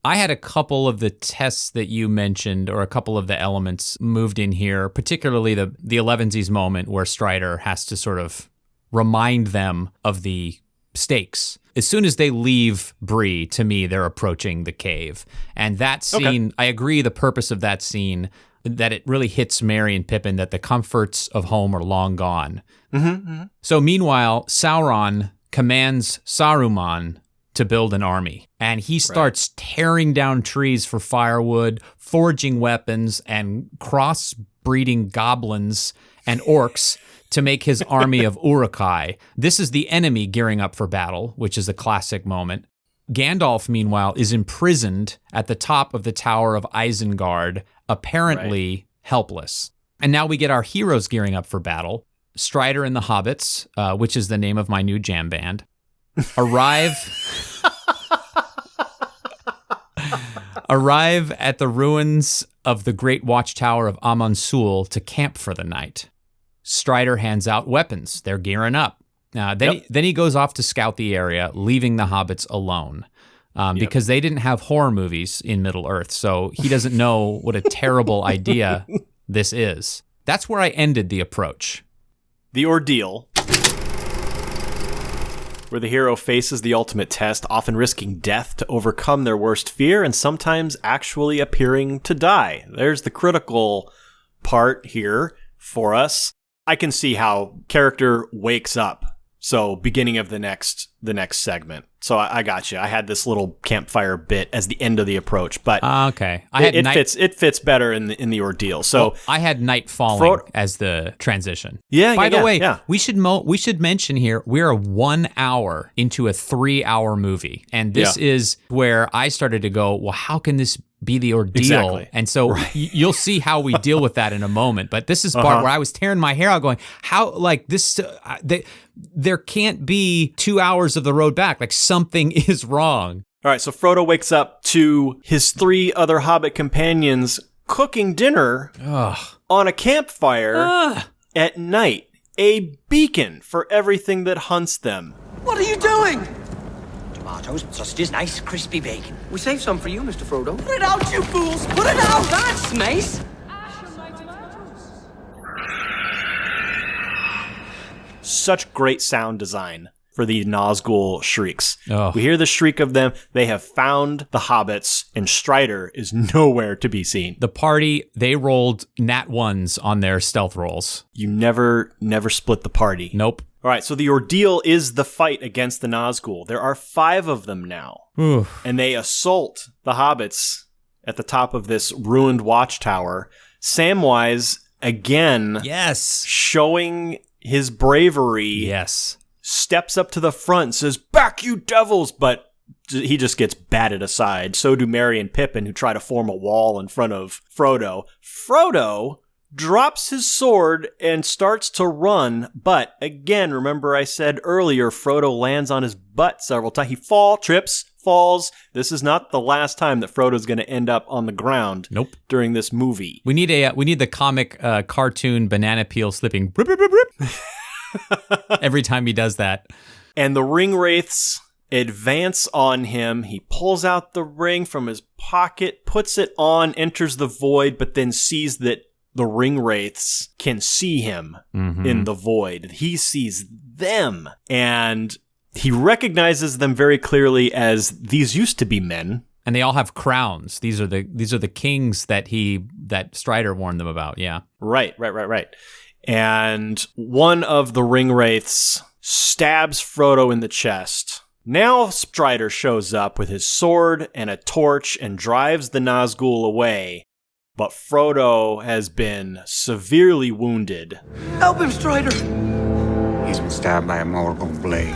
I had a couple of the tests that you mentioned, or a couple of the elements moved in here, particularly the Elevensies moment where Strider has to sort of remind them of the stakes. As soon as they leave Bree, to me, they're approaching the cave. And that scene, okay. I agree the purpose of that scene, that it really hits Merry and Pippin that the comforts of home are long gone. Mm-hmm, mm-hmm. So meanwhile, Sauron commands Saruman to build an army. And he starts tearing down trees for firewood, forging weapons, and crossbreeding goblins and orcs to make his army of Uruk-hai. This is the enemy gearing up for battle, which is a classic moment. Gandalf, meanwhile, is imprisoned at the top of the Tower of Isengard, apparently helpless. And now we get our heroes gearing up for battle. Strider and the Hobbits, which is the name of my new jam band, arrive at the ruins of the great watchtower of Amansul to camp for the night. Strider hands out weapons. They're gearing up. Then he goes off to scout the area, leaving the hobbits alone because they didn't have horror movies in Middle-earth, so he doesn't know what a terrible idea this is. That's where I ended the approach. The ordeal, where the hero faces the ultimate test, often risking death to overcome their worst fear and sometimes actually appearing to die. There's the critical part here for us. I can see how character wakes up. So beginning of the next segment. So I got you. I had this little campfire bit as the end of the approach, but okay, it fits better in the ordeal. So I had night falling as the transition. Yeah. By the way, we should mention here we're 1 hour into a 3-hour movie, and this is where I started to go, well, how can this be the ordeal? Exactly. And so you'll see how we deal with that in a moment. But this is part where I was tearing my hair out going, how, like, this, there can't be 2 hours of the road back. Like, something is wrong. All right, so Frodo wakes up to his 3 other Hobbit companions cooking dinner on a campfire at night, a beacon for everything that hunts them. What are you doing? Tomatoes, sausages, nice crispy bacon. We saved some for you, Mr. Frodo. Put it out, you fools! Put it out! That's nice! Such great sound design for the Nazgul shrieks. Oh. We hear the shriek of them. They have found the hobbits, and Strider is nowhere to be seen. The party, they rolled nat 1s on their stealth rolls. You never split the party. Nope. All right, so the ordeal is the fight against the Nazgul. There are 5 of them now. Oof. And they assault the hobbits at the top of this ruined watchtower. Samwise, again, yes, showing his bravery. Yes. steps up to the front and says, "Back, you devils!" But he just gets batted aside. So do Merry and Pippin, who try to form a wall in front of Frodo. Frodo drops his sword and starts to run, but again, remember I said earlier, Frodo lands on his butt several times. He trips, falls. This is not the last time that Frodo's going to end up on the ground. Nope. During this movie. We need the comic cartoon banana peel slipping rip, rip, rip, rip. Every time he does that. And the ring wraiths advance on him. He pulls out the ring from his pocket, puts it on, enters the void, but then sees that the ring wraiths can see him in the void. He sees them, and he recognizes them very clearly as these used to be men. And they all have crowns. These are the kings that Strider warned them about. Yeah. Right. And one of the ring wraiths stabs Frodo in the chest. Now Strider shows up with his sword and a torch and drives the Nazgul away. But Frodo has been severely wounded. Help him, Strider! He's been stabbed by a Morgul blade.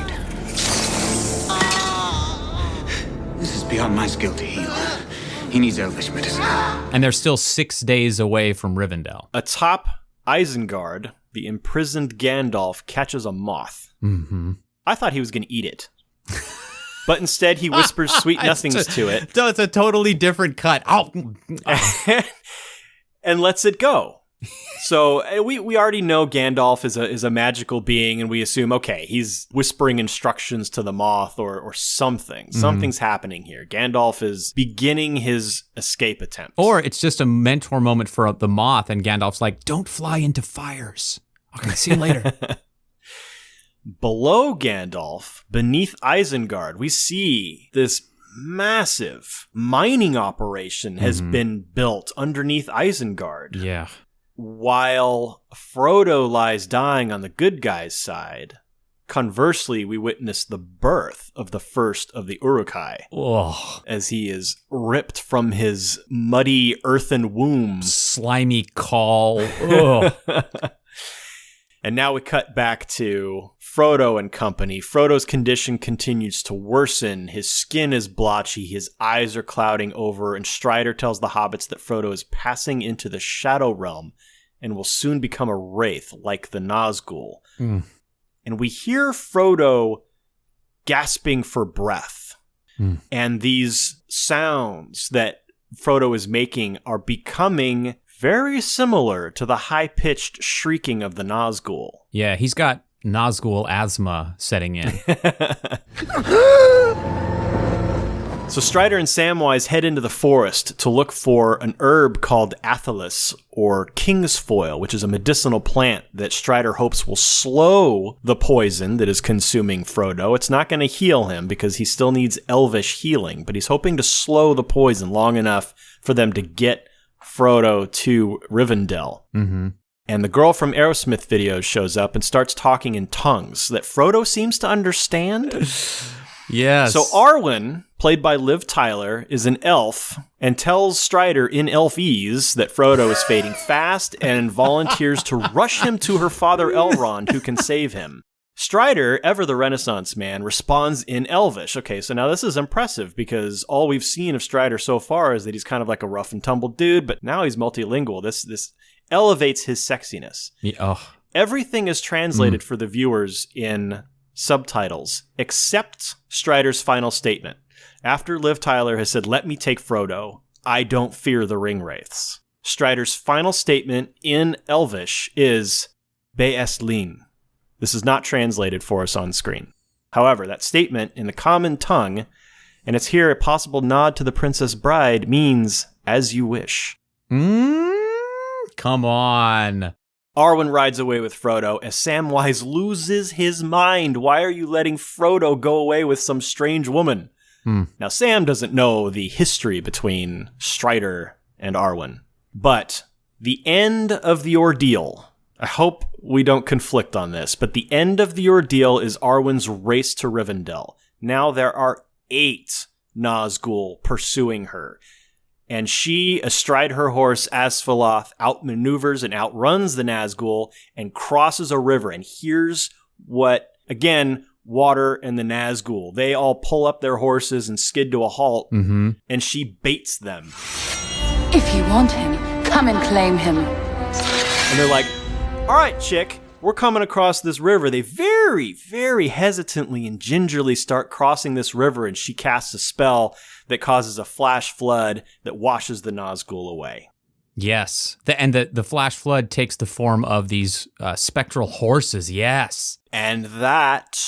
This is beyond my skill to heal. He needs elvish medicine. And they're still 6 days away from Rivendell. Atop Isengard, the imprisoned Gandalf catches a moth. Mm-hmm. I thought he was going to eat it. But instead, he whispers sweet nothings to it. So it's a totally different cut. And lets it go. So we already know Gandalf is a magical being, and we assume, okay, he's whispering instructions to the moth or something. Something's happening here. Gandalf is beginning his escape attempt. Or it's just a mentor moment for the moth, and Gandalf's like, don't fly into fires. Okay, see you later. Below Gandalf, beneath Isengard, we see this massive mining operation has been built underneath Isengard. Yeah. While Frodo lies dying on the good guys' side, conversely, we witness the birth of the first of the Uruk-hai as he is ripped from his muddy earthen womb. Slimy caul. Ugh. And now we cut back to Frodo and company. Frodo's condition continues to worsen. His skin is blotchy. His eyes are clouding over. And Strider tells the hobbits that Frodo is passing into the Shadow Realm and will soon become a wraith like the Nazgul. And we hear Frodo gasping for breath. And these sounds that Frodo is making are becoming very similar to the high-pitched shrieking of the Nazgul. Yeah, he's got Nazgul asthma setting in. So Strider and Samwise head into the forest to look for an herb called Athelis, or king's foil, which is a medicinal plant that Strider hopes will slow the poison that is consuming Frodo. It's not going to heal him because he still needs elvish healing, but he's hoping to slow the poison long enough for them to get Frodo to Rivendell. And the girl from Aerosmith videos shows up and starts talking in tongues that Frodo seems to understand. Yes. So Arwen, played by Liv Tyler, is an elf and tells Strider in Elfese that Frodo is fading fast and volunteers to rush him to her father Elrond, who can save him. Strider, ever the Renaissance man, responds in Elvish. Okay, so now this is impressive because all we've seen of Strider so far is that he's kind of like a rough and tumble dude, but now he's multilingual. This elevates his sexiness. Everything is translated for the viewers in subtitles, except Strider's final statement. After Liv Tyler has said, "Let me take Frodo, I don't fear the ring wraiths." Strider's final statement in Elvish is, "Be est lin." This is not translated for us on screen. However, that statement in the common tongue, and it's here a possible nod to the Princess Bride, means "as you wish." Come on. Arwen rides away with Frodo as Samwise loses his mind. Why are you letting Frodo go away with some strange woman? Now, Sam doesn't know the history between Strider and Arwen, but the end of the ordeal, I hope we don't conflict on this, but the end of the ordeal is Arwen's race to Rivendell. Now there are 8 Nazgul pursuing her. And she, astride her horse, Asfaloth, outmaneuvers and outruns the Nazgul and crosses a river. And here's what Again, Water and the Nazgul. They all pull up their horses and skid to a halt, and she baits them. If you want him, come and claim him. And they're like, all right, chick, we're coming across this river. They very, very hesitantly and gingerly start crossing this river, and she casts a spell that causes a flash flood that washes the Nazgul away. Yes. The flash flood takes the form of these spectral horses. Yes. And that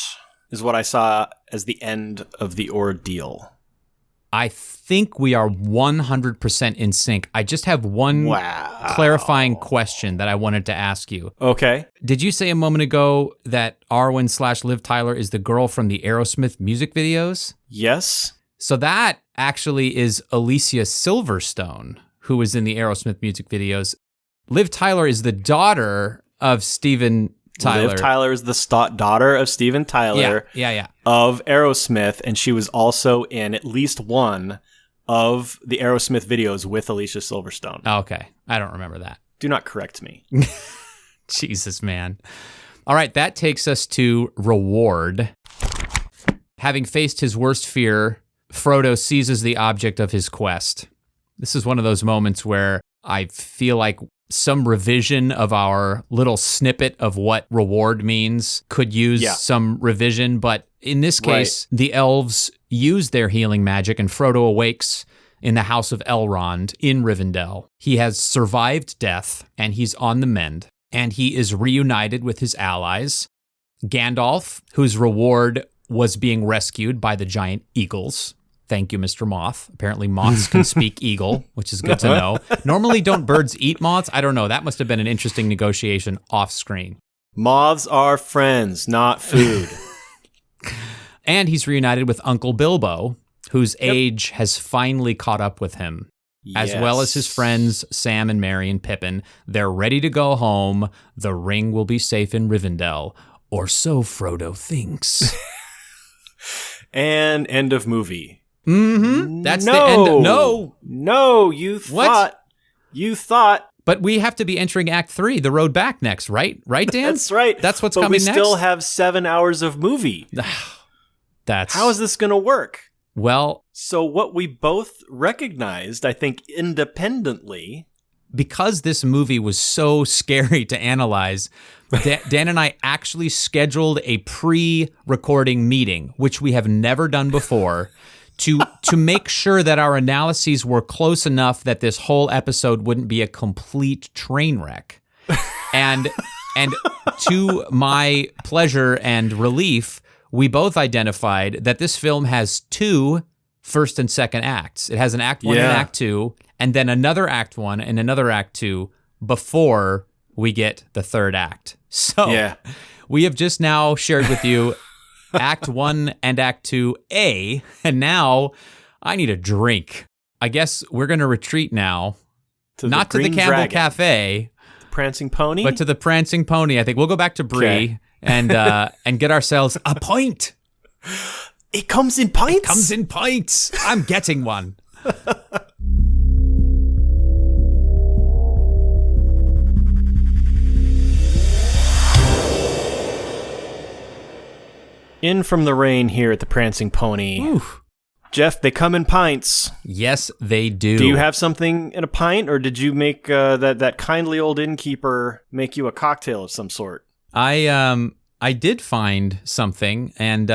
is what I saw as the end of the ordeal. I think we are 100% in sync. I just have one clarifying question that I wanted to ask you. Okay. Did you say a moment ago that Arwen/Liv Tyler is the girl from the Aerosmith music videos? Yes. So that actually is Alicia Silverstone, who was in the Aerosmith music videos. Liv Tyler is the daughter of Steven Tyler. Liv Tyler is the daughter of Steven Tyler of Aerosmith, and she was also in at least one of the Aerosmith videos with Alicia Silverstone. Oh, okay. I don't remember that. Do not correct me. Jesus, man. All right, that takes us to reward. Having faced his worst fear, Frodo seizes the object of his quest. This is one of those moments where I feel like some revision of our little snippet of what reward means could use some revision. But in this case, the elves use their healing magic and Frodo awakes in the house of Elrond in Rivendell. He has survived death and he's on the mend. And he is reunited with his allies. Gandalf, whose reward was being rescued by the giant eagles. Thank you, Mr. Moth. Apparently moths can speak eagle, which is good to know. Normally, don't birds eat moths? I don't know. That must have been an interesting negotiation off screen. Moths are friends, not food. And he's reunited with Uncle Bilbo, whose age has finally caught up with him, as well as his friends Sam and Merry and Pippin. They're ready to go home. The ring will be safe in Rivendell, or so Frodo thinks. And end of movie. Mm-hmm. That's the end. No, you thought. You thought. But we have to be entering Act 3, the road back next, right? Right, Dan? That's right. That's what's but coming next. But we still have 7 hours of movie. How is this going to work? Well, so what we both recognized, I think, independently, because this movie was so scary to analyze, Dan and I actually scheduled a pre-recording meeting, which we have never done before, to make sure that our analyses were close enough that this whole episode wouldn't be a complete train wreck. And to my pleasure and relief, we both identified that this film has 2 first and second acts. It has an Act 1 and Act 2, and then another Act 1 and another Act 2 before we get the third act. So we have just now shared with you Act 1 and Act 2A, and now I need a drink. I guess we're going to retreat now, not to the Campbell Dragon. Cafe, the Prancing Pony, but to the Prancing Pony. I think we'll go back to Bree and get ourselves a pint. It comes in pints? It comes in pints. I'm getting one. In from the rain here at the Prancing Pony. Oof. Jeff, they come in pints. Yes, they do. Do you have something in a pint, or did you make that kindly old innkeeper make you a cocktail of some sort? I did find something, and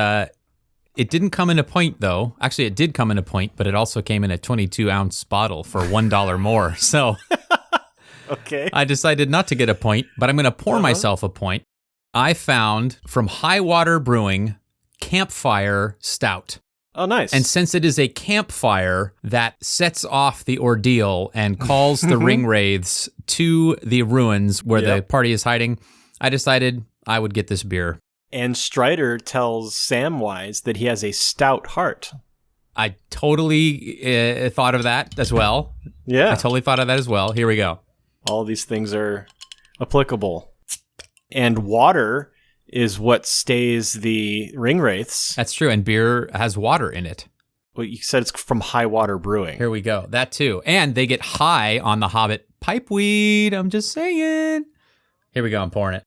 it didn't come in a pint, though. Actually, it did come in a pint, but it also came in a 22-ounce bottle for $1 more. So okay, I decided not to get a pint, but I'm going to pour myself a pint. I found from High Water Brewing Campfire Stout. Oh, nice. And since it is a campfire that sets off the ordeal and calls the ring wraiths to the ruins where the party is hiding, I decided I would get this beer. And Strider tells Samwise that he has a stout heart. I totally thought of that as well. Yeah. I totally thought of that as well. Here we go. All these things are applicable. And water is what stays the ring wraiths. That's true. And beer has water in it. Well, you said it's from High Water Brewing. Here we go. That too. And they get high on the Hobbit pipeweed. I'm just saying. Here we go. I'm pouring it.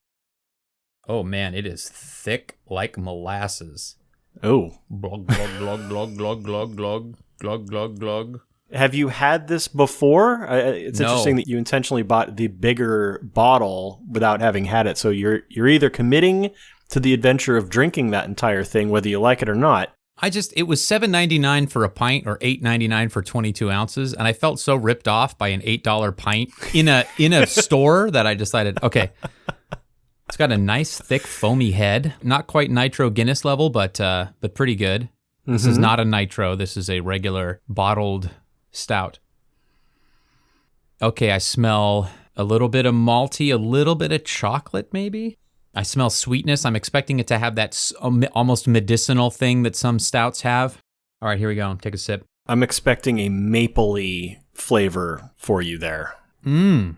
Oh, man, it is thick like molasses. Oh. Glug, glug, glug, glug, glug, glug, glug, glug, glug, glug. Have you had this before? It's No. interesting that you intentionally bought the bigger bottle without having had it. So you're either committing to the adventure of drinking that entire thing, whether you like it or not. It was $7.99 for a pint or $8.99 for 22 ounces, and I felt so ripped off by an $8 pint in a store that I decided, okay, it's got a nice thick foamy head, not quite Nitro Guinness level, but pretty good. This is not a Nitro. This is a regular bottled stout. Okay, I smell a little bit of malty, a little bit of chocolate maybe. I smell sweetness. I'm expecting it to have that almost medicinal thing that some stouts have. All right, here we go. Take a sip. I'm expecting a mapley flavor for you there. Mmm.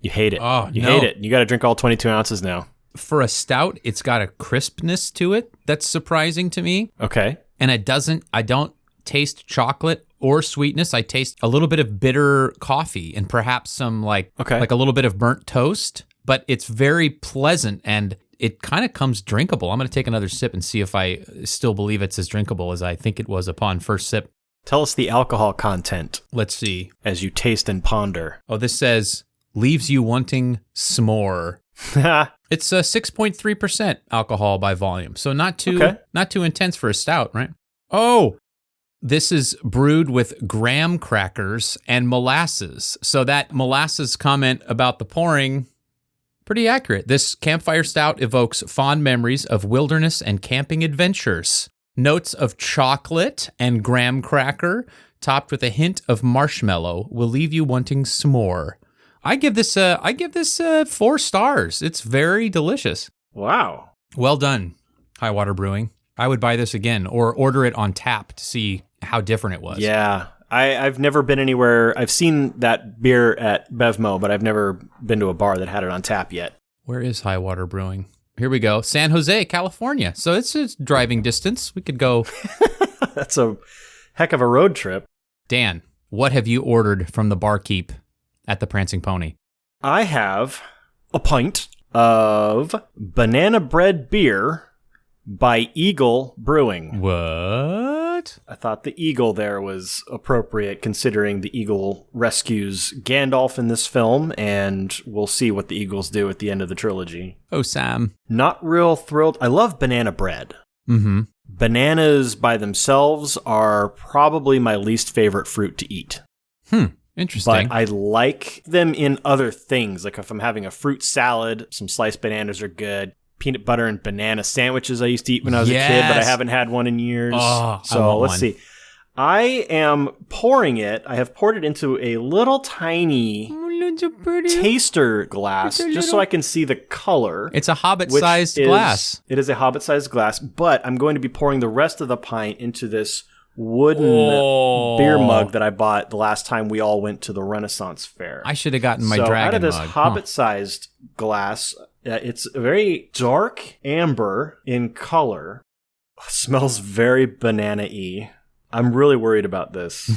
You hate it. Oh, you no. hate it. You got to drink all 22 ounces now. For a stout, it's got a crispness to it that's surprising to me. Okay. And I don't taste chocolate or sweetness. I taste a little bit of bitter coffee and perhaps some like a little bit of burnt toast. But it's very pleasant and it kind of comes drinkable. I'm going to take another sip and see if I still believe it's as drinkable as I think it was upon first sip. Tell us the alcohol content. Let's see. As you taste and ponder. Oh, this says, leaves you wanting s'more. It's 6.3% alcohol by volume. So not too intense for a stout, right? Oh, this is brewed with graham crackers and molasses. So that molasses comment about the pouring... pretty accurate. This campfire stout evokes fond memories of wilderness and camping adventures. Notes of chocolate and graham cracker, topped with a hint of marshmallow, will leave you wanting s'more. I give this 4 stars. It's very delicious. Wow. Well done, High Water Brewing. I would buy this again or order it on tap to see how different it was. Yeah. I've never been anywhere. I've seen that beer at Bevmo, but I've never been to a bar that had it on tap yet. Where is High Water Brewing? Here we go. San Jose, California. So it's driving distance. We could go. That's a heck of a road trip. Dan, what have you ordered from the barkeep at the Prancing Pony? I have a pint of banana bread beer by Eagle Brewing. What? I thought the eagle there was appropriate considering the eagle rescues Gandalf in this film, and we'll see what the eagles do at the end of the trilogy. Oh, Sam. Not real thrilled. I love banana bread. Mm-hmm. Bananas by themselves are probably my least favorite fruit to eat. Interesting. But I like them in other things. Like if I'm having a fruit salad, some sliced bananas are good. Peanut butter and banana sandwiches I used to eat when I was a kid, but I haven't had one in years. Oh, so let's see. I am pouring it. I have poured it into a little tiny taster glass just so I can see the color. It's a Hobbit-sized glass. It is a Hobbit-sized glass, but I'm going to be pouring the rest of the pint into this wooden beer mug that I bought the last time we all went to the Renaissance Fair. I should have gotten my dragon mug. Out of this Hobbit-sized glass, it's very dark amber in color. Smells very banana-y. I'm really worried about this.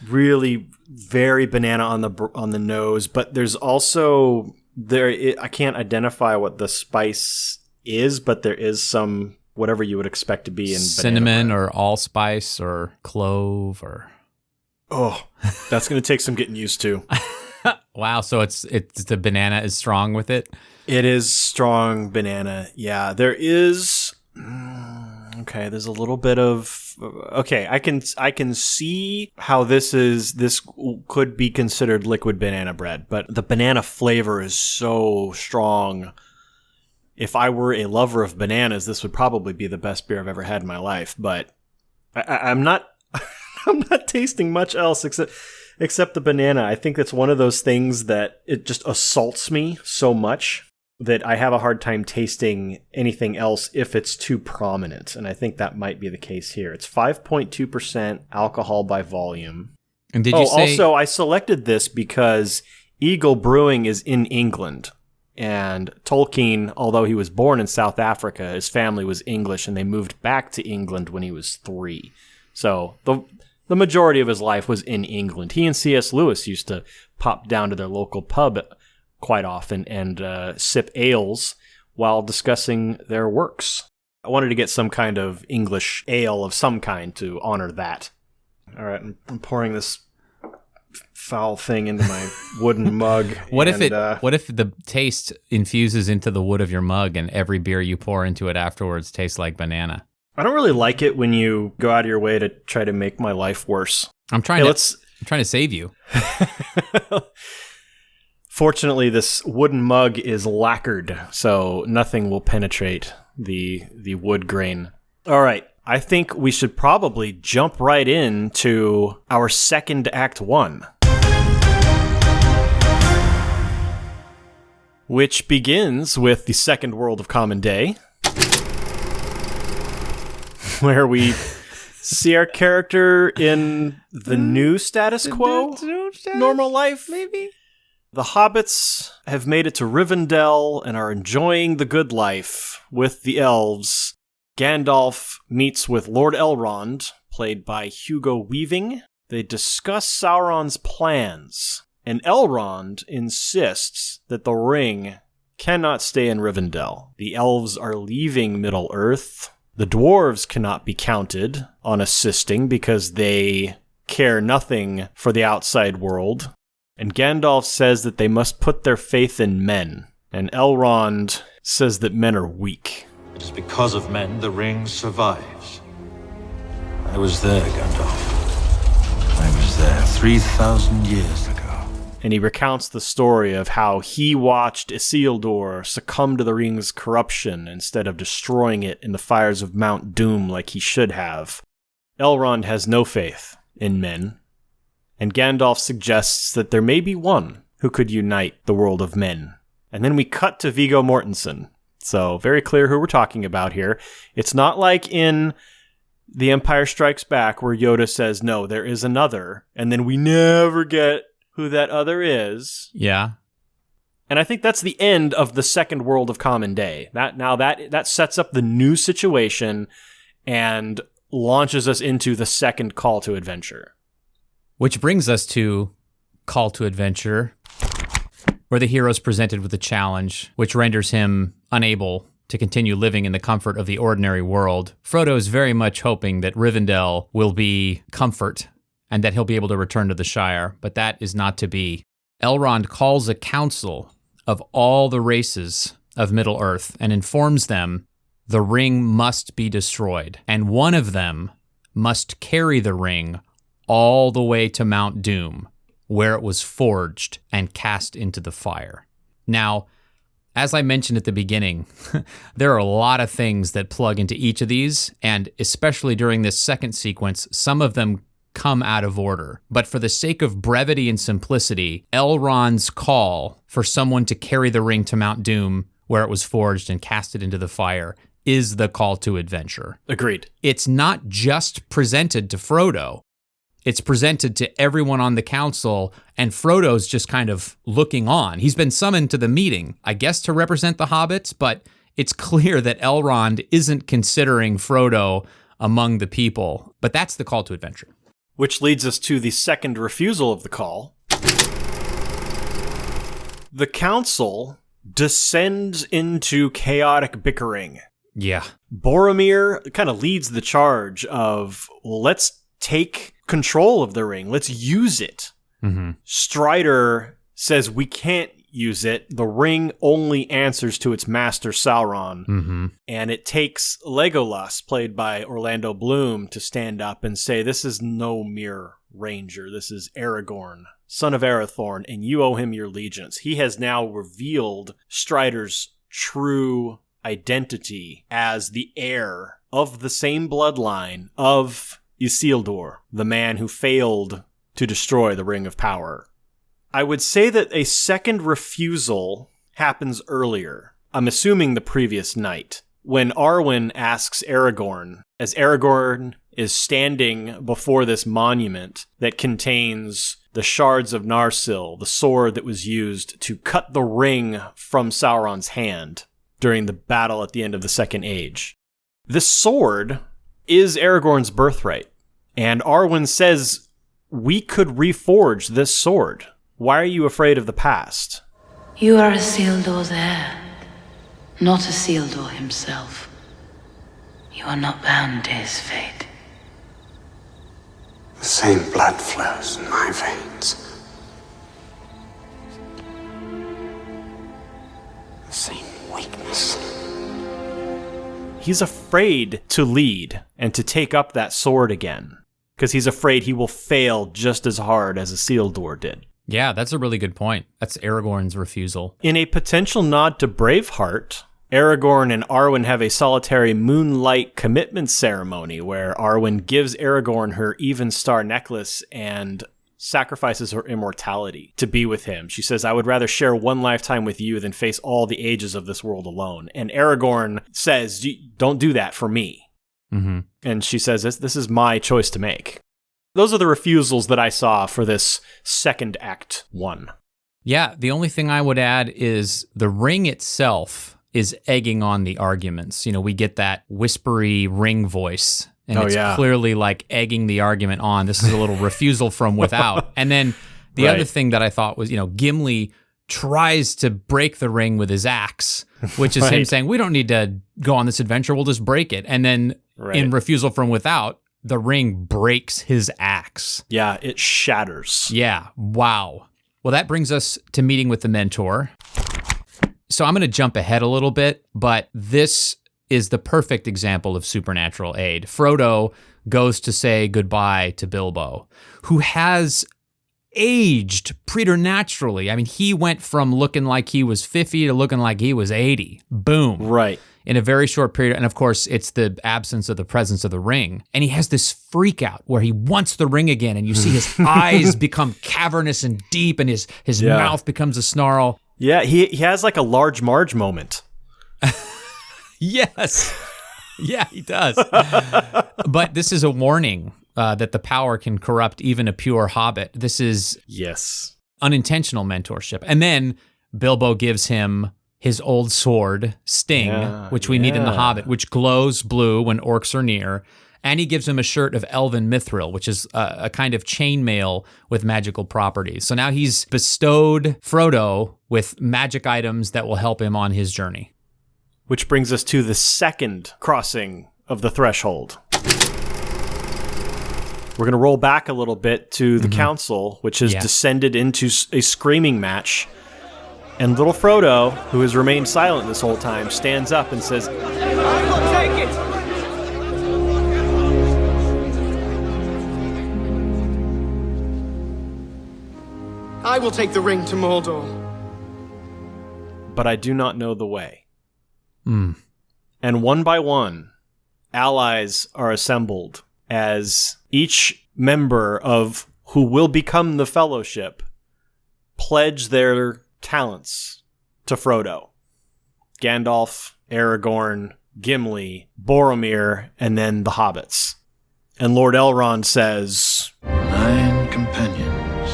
Really very banana on the nose, but there's also I can't identify what the spice is, but there is some whatever you would expect to be in cinnamon or allspice or clove or that's going to take some getting used to. Wow, so it's the banana is strong with it? It is strong banana. Yeah, there is okay, there's a little bit of I can see how this could be considered liquid banana bread, but the banana flavor is so strong. If I were a lover of bananas, this would probably be the best beer I've ever had in my life, but I'm not I'm not tasting much else except the banana. I think that's one of those things that it just assaults me so much that I have a hard time tasting anything else if it's too prominent. And I think that might be the case here. It's 5.2% alcohol by volume. And did you say... also, I selected this because Eagle Brewing is in England. And Tolkien, although he was born in South Africa, his family was English and they moved back to England when he was 3. So the majority of his life was in England. He and C.S. Lewis used to pop down to their local pub quite often and sip ales while discussing their works. I wanted to get some kind of English ale of some kind to honor that. All right, I'm pouring this foul thing into my wooden mug. What if the taste infuses into the wood of your mug and every beer you pour into it afterwards tastes like banana? I don't really like it when you go out of your way to try to make my life worse. I'm trying to save you. Fortunately, this wooden mug is lacquered, so nothing will penetrate the wood grain. All right, I think we should probably jump right into our second Act 1, which begins with the Second World of Common Day, where we see our character in the new status quo, normal life, maybe? The hobbits have made it to Rivendell and are enjoying the good life with the elves. Gandalf meets with Lord Elrond, played by Hugo Weaving. They discuss Sauron's plans, and Elrond insists that the ring cannot stay in Rivendell. The elves are leaving Middle-earth. The dwarves cannot be counted on assisting because they care nothing for the outside world. And Gandalf says that they must put their faith in men. And Elrond says that men are weak. It is because of men the ring survives. I was there, Gandalf. I was there 3,000 years ago. And he recounts the story of how he watched Isildur succumb to the ring's corruption instead of destroying it in the fires of Mount Doom like he should have. Elrond has no faith in men. And Gandalf suggests that there may be one who could unite the world of men. And then we cut to Viggo Mortensen. So, very clear who we're talking about here. It's not like in The Empire Strikes Back where Yoda says, no, there is another, and then we never get who that other is. Yeah. And I think that's the end of the Second World of Common Day. That sets up the new situation and launches us into the second call to adventure. Which brings us to Call to Adventure, where the hero is presented with a challenge, which renders him unable to continue living in the comfort of the ordinary world. Frodo is very much hoping that Rivendell will be comfort and that he'll be able to return to the Shire, but that is not to be. Elrond calls a council of all the races of Middle-earth and informs them the ring must be destroyed, and one of them must carry the ring all the way to Mount Doom, where it was forged and cast into the fire. Now, as I mentioned at the beginning, there are a lot of things that plug into each of these, and especially during this second sequence, some of them come out of order. But for the sake of brevity and simplicity, Elrond's call for someone to carry the ring to Mount Doom, where it was forged and cast it into the fire, is the call to adventure. Agreed. It's not just presented to Frodo. It's presented to everyone on the council, and Frodo's just kind of looking on. He's been summoned to the meeting, I guess to represent the hobbits, but it's clear that Elrond isn't considering Frodo among the people. But that's the call to adventure. Which leads us to the second refusal of the call. The council descends into chaotic bickering. Yeah. Boromir kind of leads the charge of, well, let's take control of the ring. Let's use it. Mm-hmm. Strider says we can't use it. The ring only answers to its master Sauron. Mm-hmm. And it takes Legolas, played by Orlando Bloom, to stand up and say, this is no mere ranger. This is Aragorn, son of Arathorn, and you owe him your allegiance. He has now revealed Strider's true identity as the heir of the same bloodline of Isildur, the man who failed to destroy the Ring of Power. I would say that a second refusal happens earlier. I'm assuming the previous night, when Arwen asks Aragorn, as Aragorn is standing before this monument that contains the shards of Narsil, the sword that was used to cut the ring from Sauron's hand during the battle at the end of the Second Age. This sword is Aragorn's birthright. And Arwen says, we could reforge this sword. Why are you afraid of the past? You are Isildur's heir, not Isildur himself. You are not bound to his fate. The same blood flows in my veins. The same weakness. He's afraid to lead and to take up that sword again, because he's afraid he will fail just as hard as Isildur did. Yeah, that's a really good point. That's Aragorn's refusal. In a potential nod to Braveheart, Aragorn and Arwen have a solitary moonlight commitment ceremony where Arwen gives Aragorn her even star necklace and sacrifices her immortality to be with him. She says, "I would rather share one lifetime with you than face all the ages of this world alone." And Aragorn says, "Don't do that for me." Mm-hmm. And she says, this is my choice to make. Those are the refusals that I saw for this second act one. Yeah, the only thing I would add is the ring itself is egging on the arguments. You know, we get that whispery ring voice, and it's clearly like egging the argument on. This is a little refusal from without. And then the other thing that I thought was, Gimli tries to break the ring with his axe, which is him saying, we don't need to go on this adventure, we'll just break it. And then in refusal from without, the ring breaks his axe. Yeah, it shatters. Yeah, wow. Well, that brings us to meeting with the mentor. So I'm going to jump ahead a little bit, but this is the perfect example of supernatural aid. Frodo goes to say goodbye to Bilbo, who has aged preternaturally. I mean, he went from looking like he was 50 to looking like he was 80. Boom. Right. In a very short period. And of course, it's the absence of the presence of the ring. And he has this freak out where he wants the ring again. And you see his eyes become cavernous and deep, and his mouth becomes a snarl. Yeah, he has like a large Marge moment. Yes. Yeah, he does. But this is a warning that the power can corrupt even a pure hobbit. This is unintentional mentorship. And then Bilbo gives him his old sword, Sting, which we need in The Hobbit, which glows blue when orcs are near. And he gives him a shirt of elven mithril, which is a kind of chainmail with magical properties. So now he's bestowed Frodo with magic items that will help him on his journey. Which brings us to the second crossing of the threshold. We're going to roll back a little bit to the council, which has descended into a screaming match. And little Frodo, who has remained silent this whole time, stands up and says, I will take it! I will take the ring to Mordor. "But I do not know the way." And one by one, allies are assembled as each member of who will become the Fellowship pledge their talents to Frodo. Gandalf, Aragorn, Gimli, Boromir, and then the hobbits. And Lord Elrond says, 9 companions.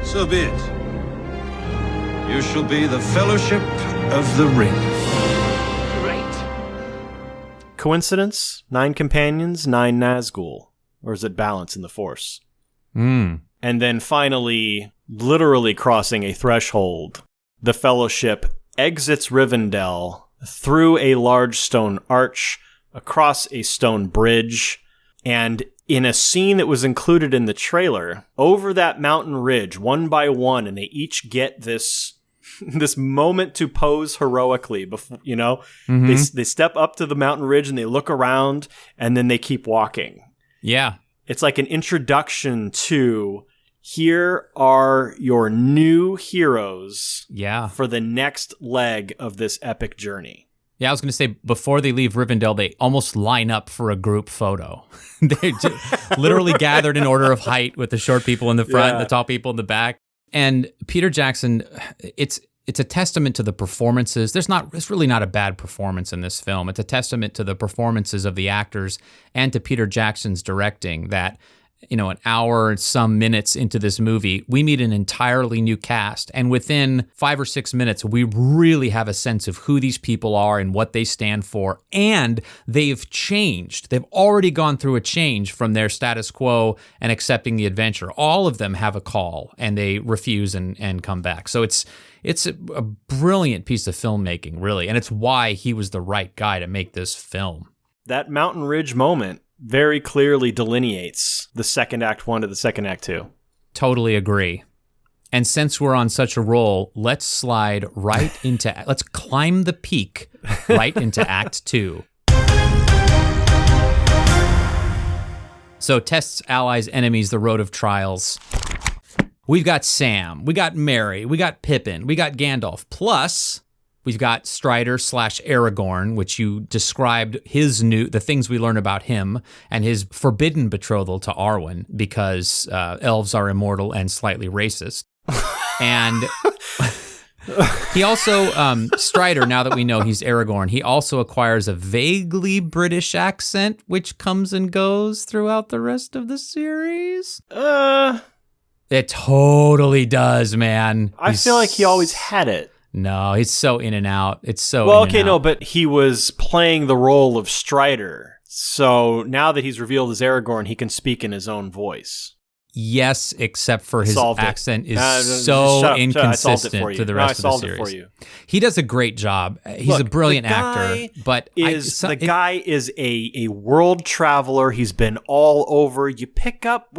So be it. You shall be the Fellowship of the Ring. Great. Coincidence? 9 companions, 9 Nazgul. Or is it balance in the Force? And then finally, literally crossing a threshold, the Fellowship exits Rivendell through a large stone arch, across a stone bridge, and in a scene that was included in the trailer, over that mountain ridge, one by one, and they each get this moment to pose heroically. Before, they step up to the mountain ridge and they look around, and then they keep walking. Yeah. It's like an introduction to, here are your new heroes for the next leg of this epic journey. Yeah, I was going to say, before they leave Rivendell, they almost line up for a group photo. They're just literally gathered in order of height, with the short people in the front and the tall people in the back. And Peter Jackson, it's a testament to the performances. It's really not a bad performance in this film. It's a testament to the performances of the actors and to Peter Jackson's directing that an hour and some minutes into this movie, we meet an entirely new cast. And within 5 or 6 minutes, we really have a sense of who these people are and what they stand for. And they've changed. They've already gone through a change from their status quo and accepting the adventure. All of them have a call and they refuse and come back. So it's a brilliant piece of filmmaking, really. And it's why he was the right guy to make this film. That Mountain Ridge moment very clearly delineates the second act 1 to the second act 2. Totally agree. And since we're on such a roll, let's slide right into, let's climb the peak right into act 2. So tests, allies, enemies, the road of trials. We've got Sam, we got Merry, we got Pippin, we got Gandalf, plus we've got Strider / Aragorn, which you described the things we learn about him and his forbidden betrothal to Arwen because elves are immortal and slightly racist. And he also, Strider, now that we know he's Aragorn, he also acquires a vaguely British accent, which comes and goes throughout the rest of the series. It totally does, man. I feel like he always had it. No, he's so in and out. It's so well, in okay, and no, out. but he was playing the role of Strider. So now that he's revealed as Aragorn, he can speak in his own voice. Yes, except for his accent is so inconsistent to the rest of the series. It for you. He does a great job. He's a brilliant actor, but the guy is a world traveler. He's been all over. You pick up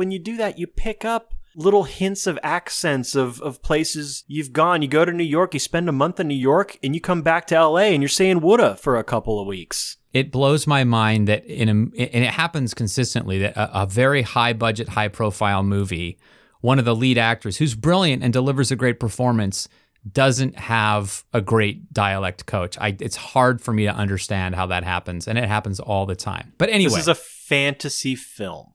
little hints of accents of places you've gone. You go to New York, you spend a month in New York, and you come back to LA and you're saying woulda for a couple of weeks. It blows my mind that and it happens consistently, that a very high budget, high profile movie, one of the lead actors who's brilliant and delivers a great performance doesn't have a great dialect coach. It's hard for me to understand how that happens, and it happens all the time. But anyway. This is a fantasy film.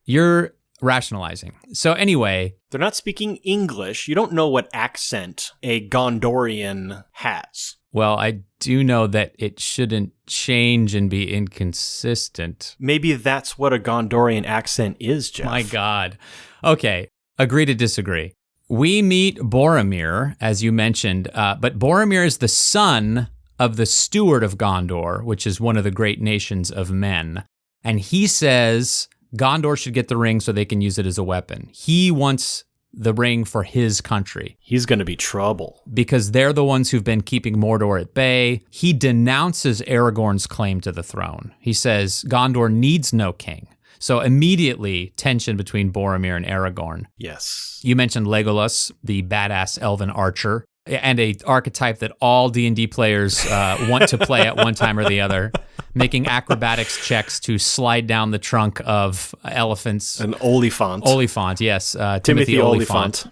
You're rationalizing. So anyway. They're not speaking English. You don't know what accent a Gondorian has. Well, I do know that it shouldn't change and be inconsistent. Maybe that's what a Gondorian accent is, Jeff. My God. Okay, agree to disagree. We meet Boromir, as you mentioned, but Boromir is the son of the steward of Gondor, which is one of the great nations of men. And he says Gondor should get the ring so they can use it as a weapon. He wants the ring for his country. He's going to be trouble. Because they're the ones who've been keeping Mordor at bay. He denounces Aragorn's claim to the throne. He says Gondor needs no king. So immediately, tension between Boromir and Aragorn. Yes. You mentioned Legolas, the badass elven archer, and a archetype that all D&D players want to play at one time or the other, making acrobatics checks to slide down the trunk of elephants. An Oliphant. Oliphant, yes. Timothy Oliphant.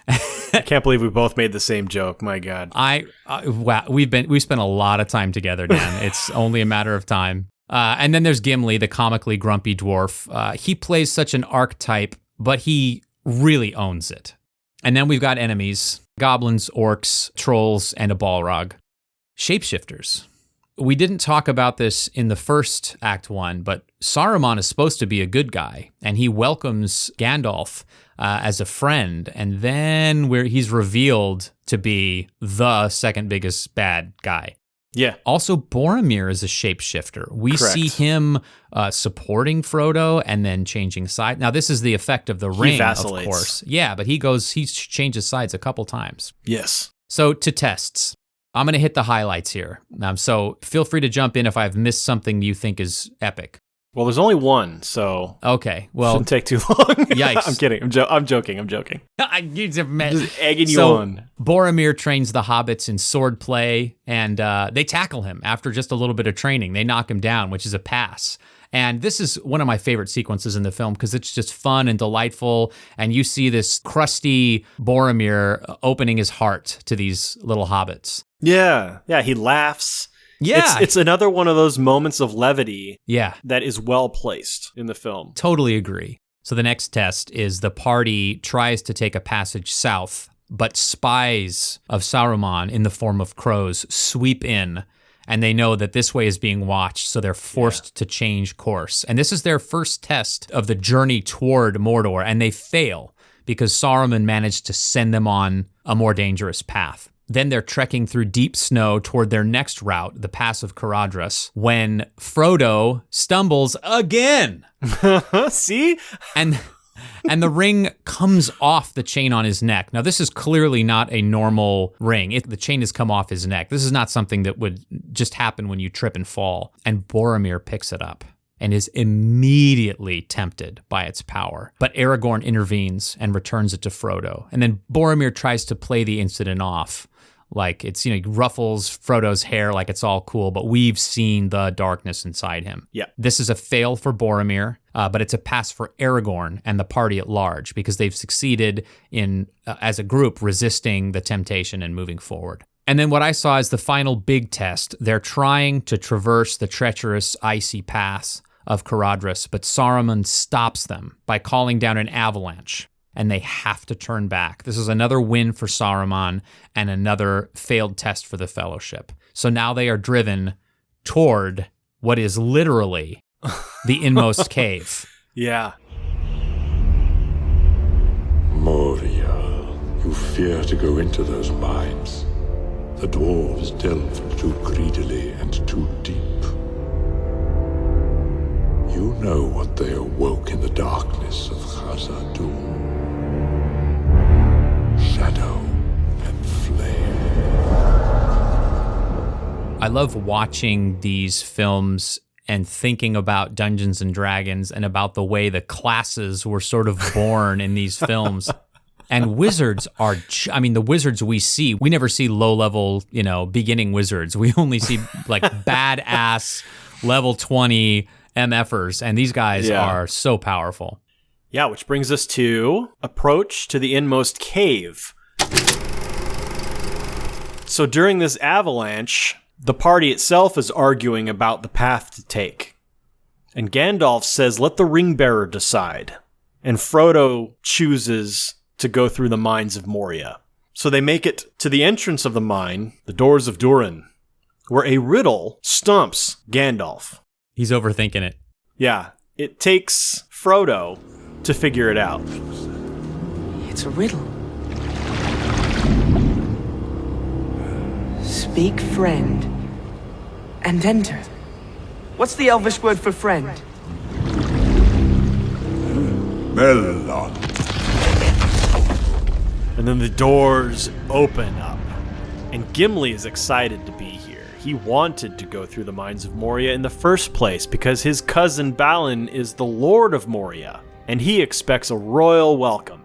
I can't believe we both made the same joke. My God. Wow, we've spent a lot of time together, Dan. It's only a matter of time. And then there's Gimli, the comically grumpy dwarf. He plays such an archetype, but he really owns it. And then we've got enemies: goblins, orcs, trolls, and a Balrog. Shapeshifters. We didn't talk about this in the first Act 1, but Saruman is supposed to be a good guy, and he welcomes Gandalf as a friend, and then he's revealed to be the second biggest bad guy. Yeah. Also, Boromir is a shapeshifter. We Correct. see him supporting Frodo and then changing sides. Now, this is the effect of the ring, vacillates. of course. Yeah, but he changes sides a couple times. Yes. So to tests, I'm going to hit the highlights here. So feel free to jump in if I've missed something you think is epic. Well, there's only one, so okay. Well, shouldn't take too long. Yikes! I'm kidding. I'm joking. Just egging you on. Boromir trains the hobbits in sword play, and they tackle him after just a little bit of training. They knock him down, which is a pass. And this is one of my favorite sequences in the film because it's just fun and delightful. And you see this crusty Boromir opening his heart to these little hobbits. Yeah. Yeah. He laughs. Yeah. It's another one of those moments of levity. Yeah. That is well placed in the film. Totally agree. So the next test is the party tries to take a passage south, but spies of Saruman in the form of crows sweep in And they know that this way is being watched, so they're forced to change course. And this is their first test of the journey toward Mordor, and they fail because Saruman managed to send them on a more dangerous path. Then they're trekking through deep snow toward their next route, the Pass of Caradhras, when Frodo stumbles again. See? And the ring comes off the chain on his neck. Now, this is clearly not a normal ring. The chain has come off his neck. This is not something that would just happen when you trip and fall. And Boromir picks it up and is immediately tempted by its power. But Aragorn intervenes and returns it to Frodo. And then Boromir tries to play the incident off. Like it's, he ruffles Frodo's hair like it's all cool, but we've seen the darkness inside him. Yeah. This is a fail for Boromir, but it's a pass for Aragorn and the party at large because they've succeeded in, as a group, resisting the temptation and moving forward. And then what I saw is the final big test. They're trying to traverse the treacherous, icy pass of Caradhras, but Saruman stops them by calling down an avalanche. And they have to turn back. This is another win for Saruman and another failed test for the Fellowship. So now they are driven toward what is literally the inmost cave. Yeah. Moria, you fear to go into those mines. The dwarves delved too greedily and too deep. You know what they awoke in the darkness of Khazad-dûm. Shadow and flame. I love watching these films and thinking about Dungeons and Dragons and about the way the classes were sort of born in these films. And wizards are, the wizards we see, we never see low-level, beginning wizards. We only see like badass level 20 MFers, and these guys are so powerful. Yeah, which brings us to approach to the inmost cave. So during this avalanche, the party itself is arguing about the path to take. And Gandalf says, let the ring bearer decide. And Frodo chooses to go through the mines of Moria. So they make it to the entrance of the mine, the doors of Durin, where a riddle stumps Gandalf. He's overthinking it. Yeah, it takes Frodo to figure it out. It's a riddle. Speak friend and enter. What's the Elvish word for friend? Melon. And then the doors open up. And Gimli is excited to be here. He wanted to go through the mines of Moria in the first place because his cousin Balin is the Lord of Moria, and he expects a royal welcome.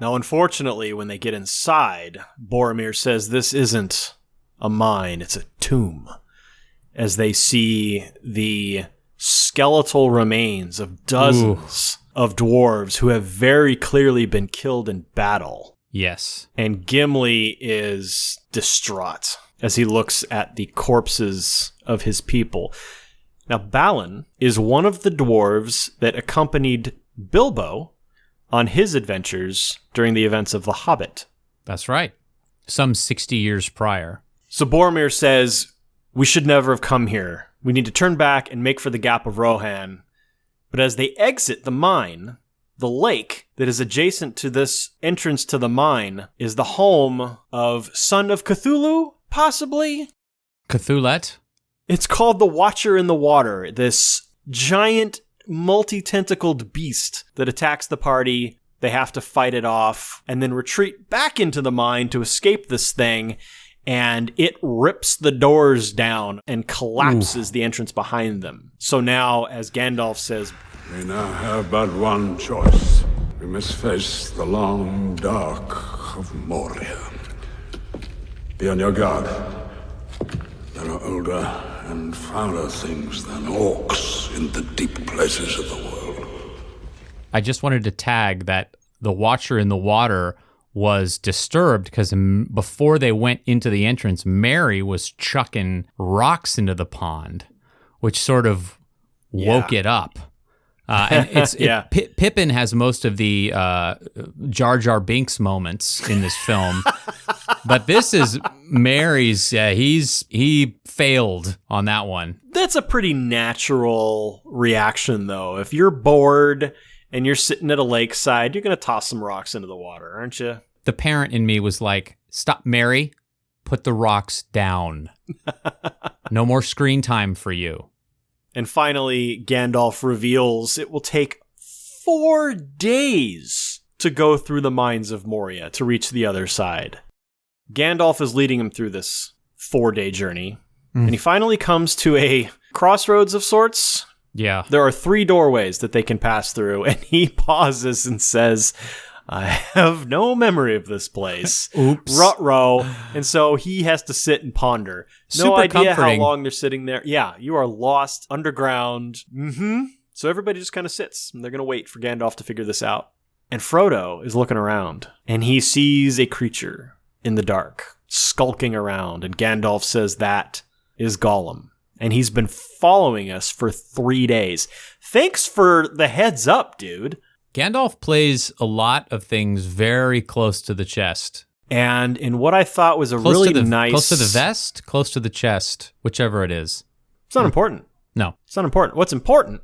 Now, unfortunately, when they get inside, Boromir says this isn't a mine, it's a tomb, as they see the skeletal remains of dozens of dwarves who have very clearly been killed in battle. Yes. And Gimli is distraught as he looks at the corpses of his people. Now, Balin is one of the dwarves that accompanied Bilbo on his adventures during the events of The Hobbit. That's right. Some 60 years prior. So Boromir says, we should never have come here. We need to turn back and make for the Gap of Rohan. But as they exit the mine, the lake that is adjacent to this entrance to the mine is the home of Son of Cthulhu, possibly? Cthulhu? It's called the Watcher in the Water, this giant multi-tentacled beast that attacks the party. They have to fight it off and then retreat back into the mine to escape this thing, and it rips the doors down and collapses the entrance behind them. So now, as Gandalf says, We now have but one choice. We must face the long dark of Moria. Be on your guard. There are older and fouler things than orcs in the deep places of the world. I just wanted to tag that the Watcher in the Water was disturbed because before they went into the entrance, Mary was chucking rocks into the pond, which sort of woke it up. And Pippin has most of the Jar Jar Binks moments in this film, but this is Merry's. He failed on that one. That's a pretty natural reaction, though. If you're bored and you're sitting at a lakeside, you're going to toss some rocks into the water, aren't you? The parent in me was like, "Stop, Merry, put the rocks down. No more screen time for you." And finally, Gandalf reveals it will take 4 days to go through the mines of Moria to reach the other side. Gandalf is leading him through this 4-day journey, and he finally comes to a crossroads of sorts. Yeah. There are 3 doorways that they can pass through, and he pauses and says, "I have no memory of this place." Oops. Ruh-roh. And so he has to sit and ponder. No Super idea comforting. how long they're sitting there. Yeah, you are lost underground. So everybody just kind of sits, and they're going to wait for Gandalf to figure this out. And Frodo is looking around, and he sees a creature in the dark, skulking around, and Gandalf says that is Gollum. And he's been following us for 3 days. Thanks for the heads up, dude. Gandalf plays a lot of things very close to the chest. And in what I thought was Close really to the, nice... Close to the vest, close to the chest, whichever it is. It's not important. No. It's not important. What's important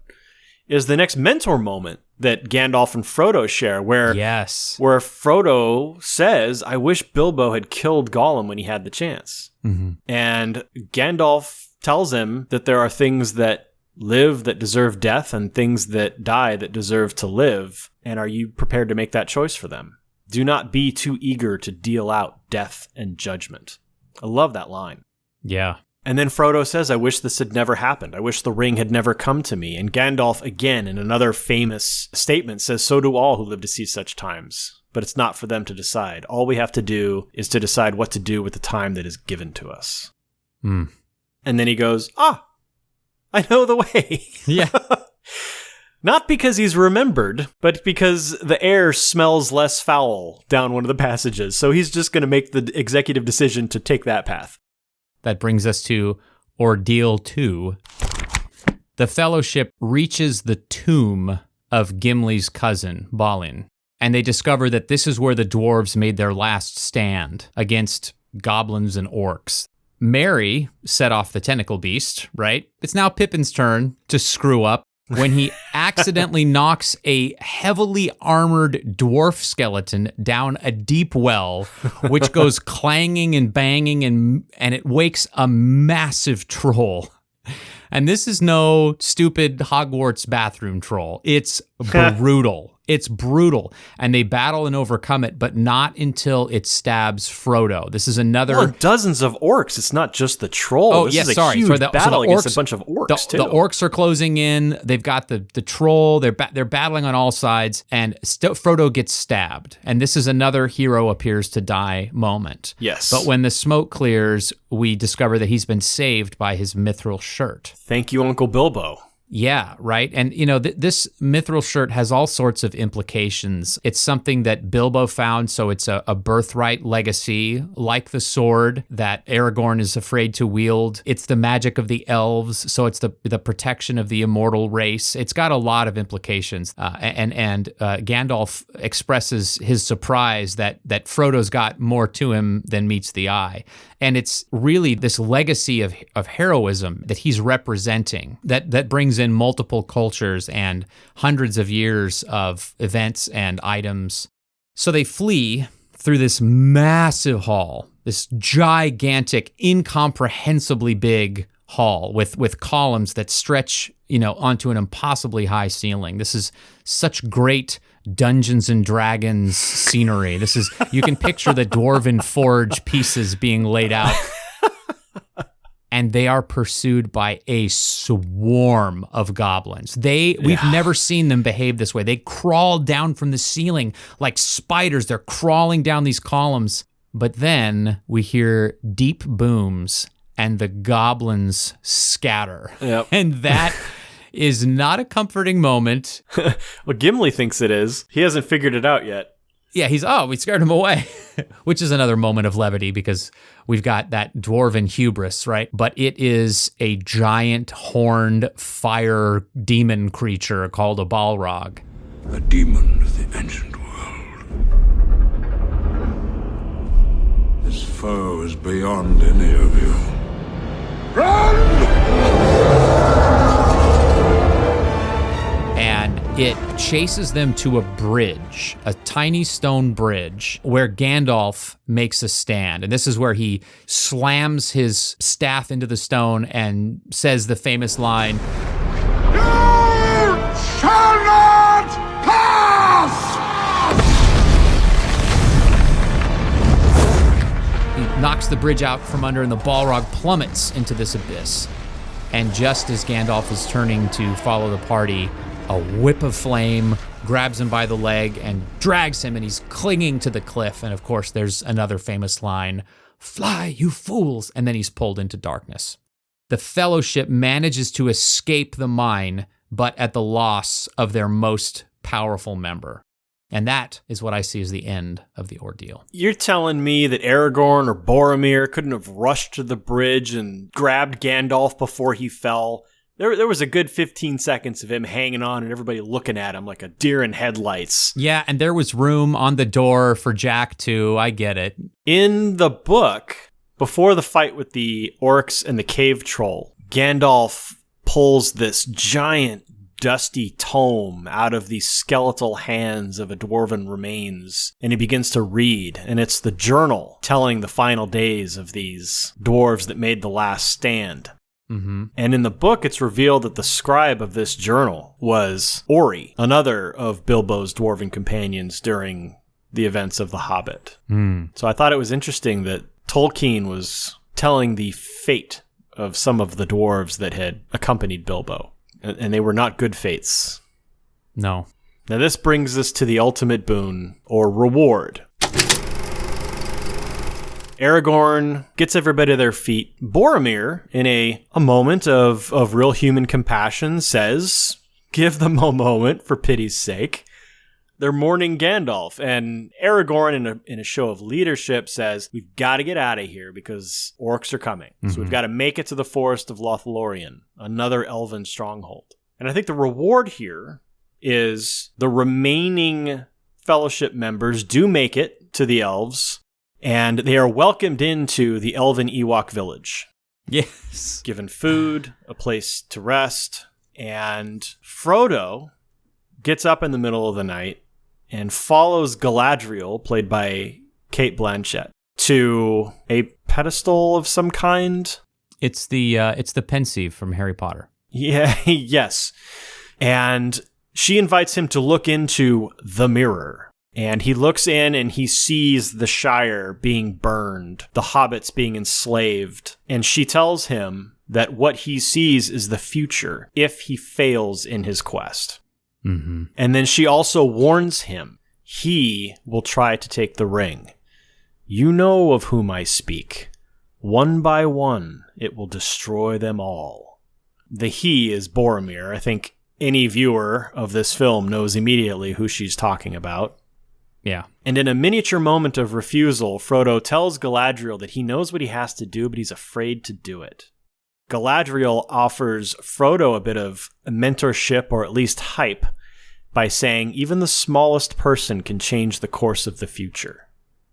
is the next mentor moment that Gandalf and Frodo share, where Frodo says, "I wish Bilbo had killed Gollum when he had the chance." Mm-hmm. And Gandalf tells him that there are things that live that deserve death and things that die that deserve to live. And are you prepared to make that choice for them? Do not be too eager to deal out death and judgment. I love that line. Yeah. And then Frodo says, "I wish this had never happened. I wish the ring had never come to me." And Gandalf, again, in another famous statement, says, "So do all who live to see such times. But it's not for them to decide. All we have to do is to decide what to do with the time that is given to us." Mm. And then he goes, "I know the way." Yeah. Not because he's remembered, but because the air smells less foul down one of the passages. So he's just going to make the executive decision to take that path. That brings us to Ordeal 2. The Fellowship reaches the tomb of Gimli's cousin, Balin, and they discover that this is where the dwarves made their last stand against goblins and orcs. Merry set off the tentacle beast, right? It's now Pippin's turn to screw up when he accidentally knocks a heavily armored dwarf skeleton down a deep well, which goes clanging and banging, and it wakes a massive troll. And this is no stupid Hogwarts bathroom troll. It's brutal. It's brutal. And they battle and overcome it, but not until it stabs Frodo. This is another... Well, dozens of orcs. It's not just the troll. Oh, this yes, is a sorry. huge battle the against orcs, a bunch of orcs, too. The orcs are closing in. They've got the troll. They're battling on all sides, and Frodo gets stabbed. And this is another hero appears to die moment. Yes. But when the smoke clears, we discover that he's been saved by his mithril shirt. Thank you, Uncle Bilbo. Yeah, right. And, you know, this mithril shirt has all sorts of implications. It's something that Bilbo found, so it's a birthright legacy, like the sword that Aragorn is afraid to wield. It's the magic of the elves, so it's the protection of the immortal race. It's got a lot of implications. And Gandalf expresses his surprise that Frodo's got more to him than meets the eye. And it's really this legacy of heroism that he's representing that brings in multiple cultures and hundreds of years of events and items. So they flee through this massive hall, this gigantic, incomprehensibly big hall with columns that stretch, onto an impossibly high ceiling. This is such great Dungeons and Dragons scenery. You can picture the dwarven forge pieces being laid out. And they are pursued by a swarm of goblins. We've never seen them behave this way. They crawl down from the ceiling like spiders. They're crawling down these columns. But then we hear deep booms and the goblins scatter. Yep. And that is not a comforting moment. Well, Gimli thinks it is. He hasn't figured it out yet. Yeah, we scared him away, which is another moment of levity because we've got that dwarven hubris, right? But it is a giant horned fire demon creature called a Balrog. A demon of the ancient world. This foe is beyond any of you. And it chases them to a bridge, a tiny stone bridge, where Gandalf makes a stand. And this is where he slams his staff into the stone and says the famous line, "You shall not pass!" He knocks the bridge out from under and the Balrog plummets into this abyss. And just as Gandalf is turning to follow the party, a whip of flame grabs him by the leg and drags him, and he's clinging to the cliff. And of course, there's another famous line, "Fly, you fools!" And then he's pulled into darkness. The Fellowship manages to escape the mine, but at the loss of their most powerful member. And that is what I see as the end of the ordeal. You're telling me that Aragorn or Boromir couldn't have rushed to the bridge and grabbed Gandalf before he fell? There was a good 15 seconds of him hanging on and everybody looking at him like a deer in headlights. Yeah, and there was room on the door for Jack too. I get it. In the book, before the fight with the orcs and the cave troll, Gandalf pulls this giant dusty tome out of the skeletal hands of a dwarven remains, and he begins to read, and it's the journal telling the final days of these dwarves that made the last stand. Mm-hmm. And in the book, it's revealed that the scribe of this journal was Ori, another of Bilbo's dwarven companions during the events of The Hobbit. So I thought it was interesting that Tolkien was telling the fate of some of the dwarves that had accompanied Bilbo. And they were not good fates. No. Now this brings us to the ultimate boon, or reward. Aragorn gets everybody to their feet. Boromir, in a moment of real human compassion, says, "Give them a moment, for pity's sake." They're mourning Gandalf, and Aragorn, in a show of leadership, says, "We've got to get out of here because orcs are coming. So we've got to make it to the Forest of Lothlorien, another elven stronghold." And I think the reward here is the remaining Fellowship members do make it to the elves, and they are welcomed into the elven Ewok village. Yes. Given food, a place to rest, and Frodo gets up in the middle of the night and follows Galadriel, played by Cate Blanchett, to a pedestal of some kind. It's the pensieve from Harry Potter. Yeah, yes. And she invites him to look into the mirror. And he looks in and he sees the Shire being burned, the hobbits being enslaved. And she tells him that what he sees is the future if he fails in his quest. Mm-hmm. And then she also warns him, he will try to take the ring. You know of whom I speak. One by one, it will destroy them all. The he is Boromir. I think any viewer of this film knows immediately who she's talking about. Yeah. And in a miniature moment of refusal, Frodo tells Galadriel that he knows what he has to do, but he's afraid to do it. Galadriel offers Frodo a bit of mentorship, or at least hype, by saying even the smallest person can change the course of the future.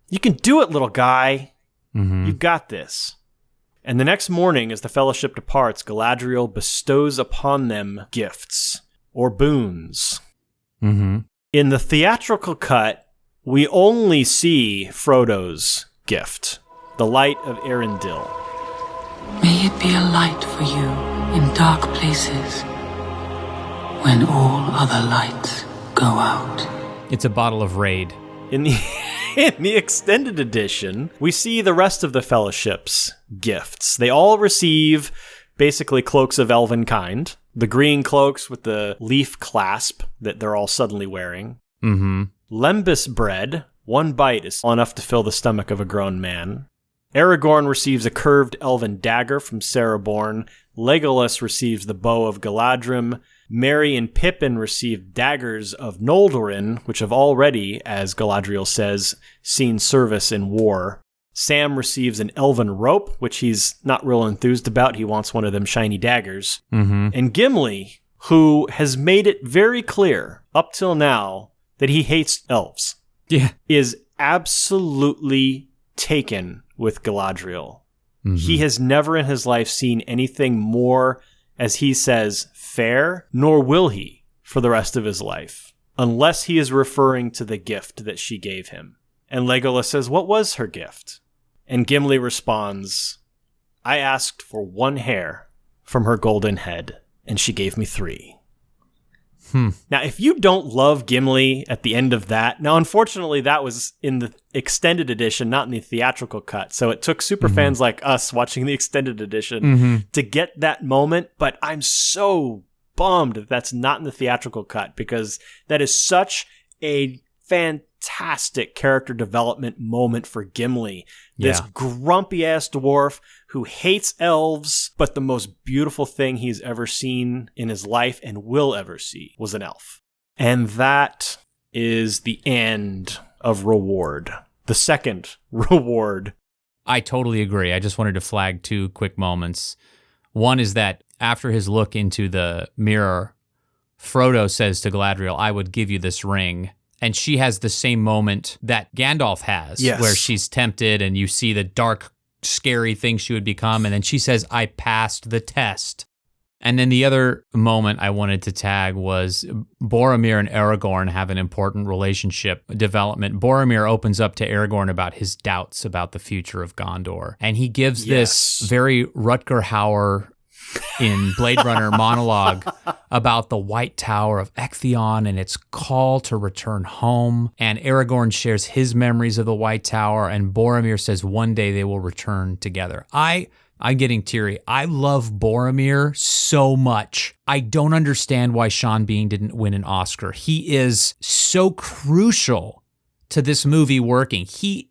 You can do it, little guy. Mm-hmm. You've got this. And the next morning, as the Fellowship departs, Galadriel bestows upon them gifts, or boons. Mm-hmm. In the theatrical cut, we only see Frodo's gift, the Light of Arendil. May it be a light for you in dark places when all other lights go out. It's a bottle of Raid. In the extended edition, we see the rest of the Fellowship's gifts. They all receive basically cloaks of elven kind. The green cloaks with the leaf clasp that they're all suddenly wearing. Mm-hmm. Lembas bread, one bite is enough to fill the stomach of a grown man. Aragorn receives a curved elven dagger from Cereborn. Legolas receives the bow of Galadrim. Merry and Pippin receive daggers of Noldorin, which have already, as Galadriel says, seen service in war. Sam receives an elven rope, which he's not real enthused about. He wants one of them shiny daggers. Mm-hmm. And Gimli, who has made it very clear up till now that he hates elves, is absolutely taken with Galadriel. Mm-hmm. He has never in his life seen anything more, as he says, fair, nor will he for the rest of his life, unless he is referring to the gift that she gave him. And Legolas says, what was her gift? And Gimli responds, I asked for 1 hair from her golden head, and she gave me 3. Now, if you don't love Gimli at the end of that, now, unfortunately, that was in the extended edition, not in the theatrical cut. So it took superfans like us watching the extended edition to get that moment. But I'm so bummed that that's not in the theatrical cut, because that is such a fantastic character development moment for Gimli. This grumpy-ass dwarf who hates elves, but the most beautiful thing he's ever seen in his life and will ever see was an elf. And that is the end of Reward. The second reward. I totally agree. I just wanted to flag 2 quick moments. One is that after his look into the mirror, Frodo says to Galadriel, I would give you this ring. And she has the same moment that Gandalf has, where she's tempted and you see the dark, scary thing she would become. And then she says, I passed the test. And then the other moment I wanted to tag was Boromir and Aragorn have an important relationship development. Boromir opens up to Aragorn about his doubts about the future of Gondor. And he gives this very Rutger Hauer in Blade Runner monologue about the White Tower of Ectheon and its call to return home. And Aragorn shares his memories of the White Tower, and Boromir says one day they will return together. I'm getting teary. I love Boromir so much. I don't understand why Sean Bean didn't win an Oscar. He is so crucial to this movie working. He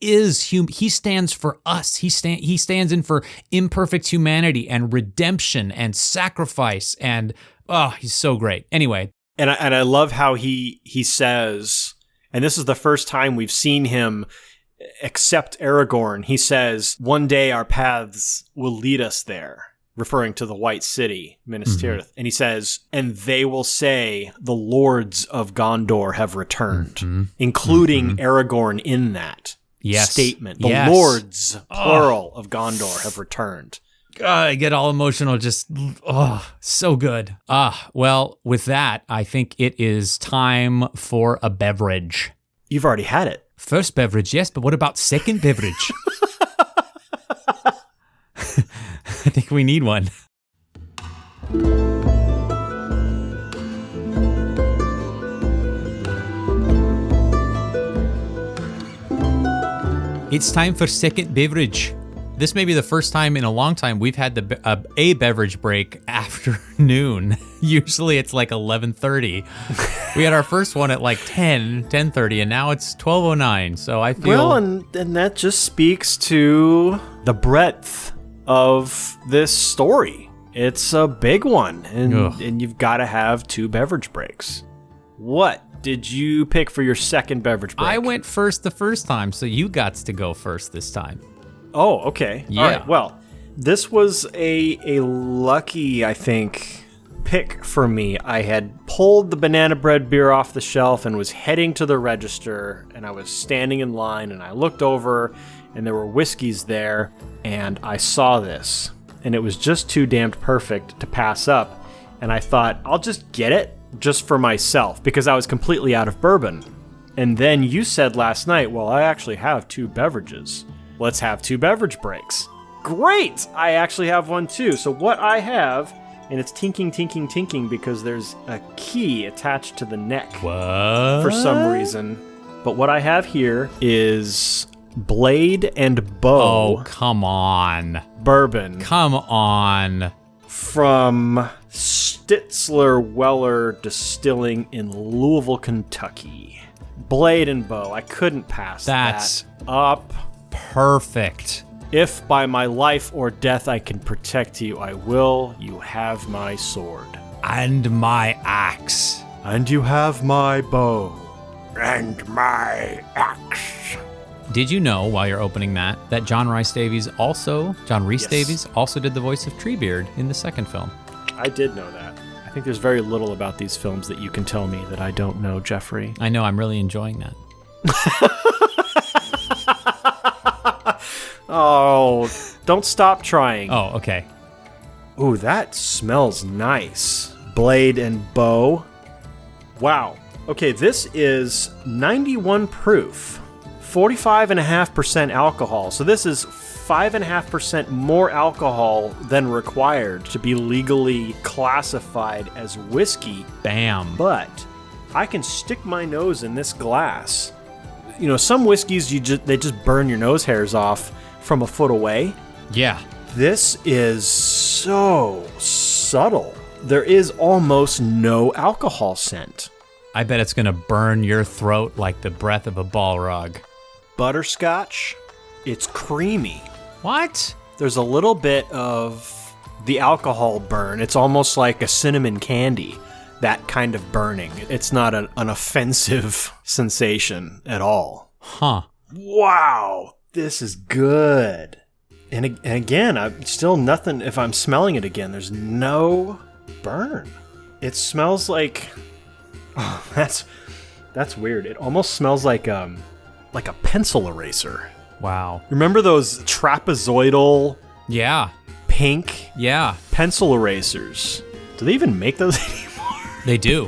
stands for us. He stands in for imperfect humanity and redemption and sacrifice, and he's so great. Anyway, and I love how he says, and this is the first time we've seen him accept Aragorn. He says, one day our paths will lead us there, referring to the White City, Minas Tirith. And he says, and they will say the lords of Gondor have returned, including Aragorn in that statement. The lords, plural, of Gondor have returned. I get all emotional, just, so good. Well, with that, I think it is time for a beverage. You've already had it. First beverage, yes, but what about second beverage? I think we need one. It's time for second beverage. This may be the first time in a long time we've had a beverage break after noon. Usually it's like 11:30. We had our first one at like 10:30, and now it's 12:09. So I feel... Well, and that just speaks to the breadth of this story. It's a big one, and you've got to have 2 beverage breaks. What did you pick for your second beverage break? I went first the first time, so you got to go first this time. Oh, okay. Yeah. All right. Well, this was a lucky, I think, pick for me. I had pulled the banana bread beer off the shelf and was heading to the register, and I was standing in line, and I looked over, and there were whiskeys there, and I saw this, and it was just too damned perfect to pass up, and I thought, I'll just get it just for myself, because I was completely out of bourbon. And then you said last night, well, I actually have 2 beverages. Let's have 2 beverage breaks. Great! I actually have one too. So what I have, and it's tinking, tinking, tinking because there's a key attached to the neck. What? For some reason. But what I have here is Blade and Bow. Oh, come on. Bourbon. Come on. From Stitzler Weller Distilling in Louisville, Kentucky. Blade and Bow. I couldn't pass that up. Perfect. If by my life or death I can protect you, I will. You have my sword. And my axe. And you have my bow. And my axe. Did you know, while you're opening that John Rhys Davies also did the voice of Treebeard in the second film? I did know that. I think there's very little about these films that you can tell me that I don't know, Jeffrey. I know, I'm really enjoying that. Oh, don't stop trying. Oh, okay. Ooh, that smells nice. Blade and bow. Wow. Okay, this is 91 proof, 45.5% alcohol. So this is 5.5% more alcohol than required to be legally classified as whiskey. Bam. But I can stick my nose in this glass. You know, some whiskeys they just burn your nose hairs off from a foot away. Yeah. This is so subtle. There is almost no alcohol scent. I bet it's going to burn your throat like the breath of a Balrog. Butterscotch, it's creamy. What? There's a little bit of the alcohol burn. It's almost like a cinnamon candy, that kind of burning. It's not an offensive sensation at all. Huh. Wow, this is good. And again, I'm still nothing. If I'm smelling it again, there's no burn. It smells like... Oh, that's weird. It almost smells like a pencil eraser. Wow. Remember those trapezoidal Yeah. pink Yeah. pencil erasers? Do they even make those anymore? They do.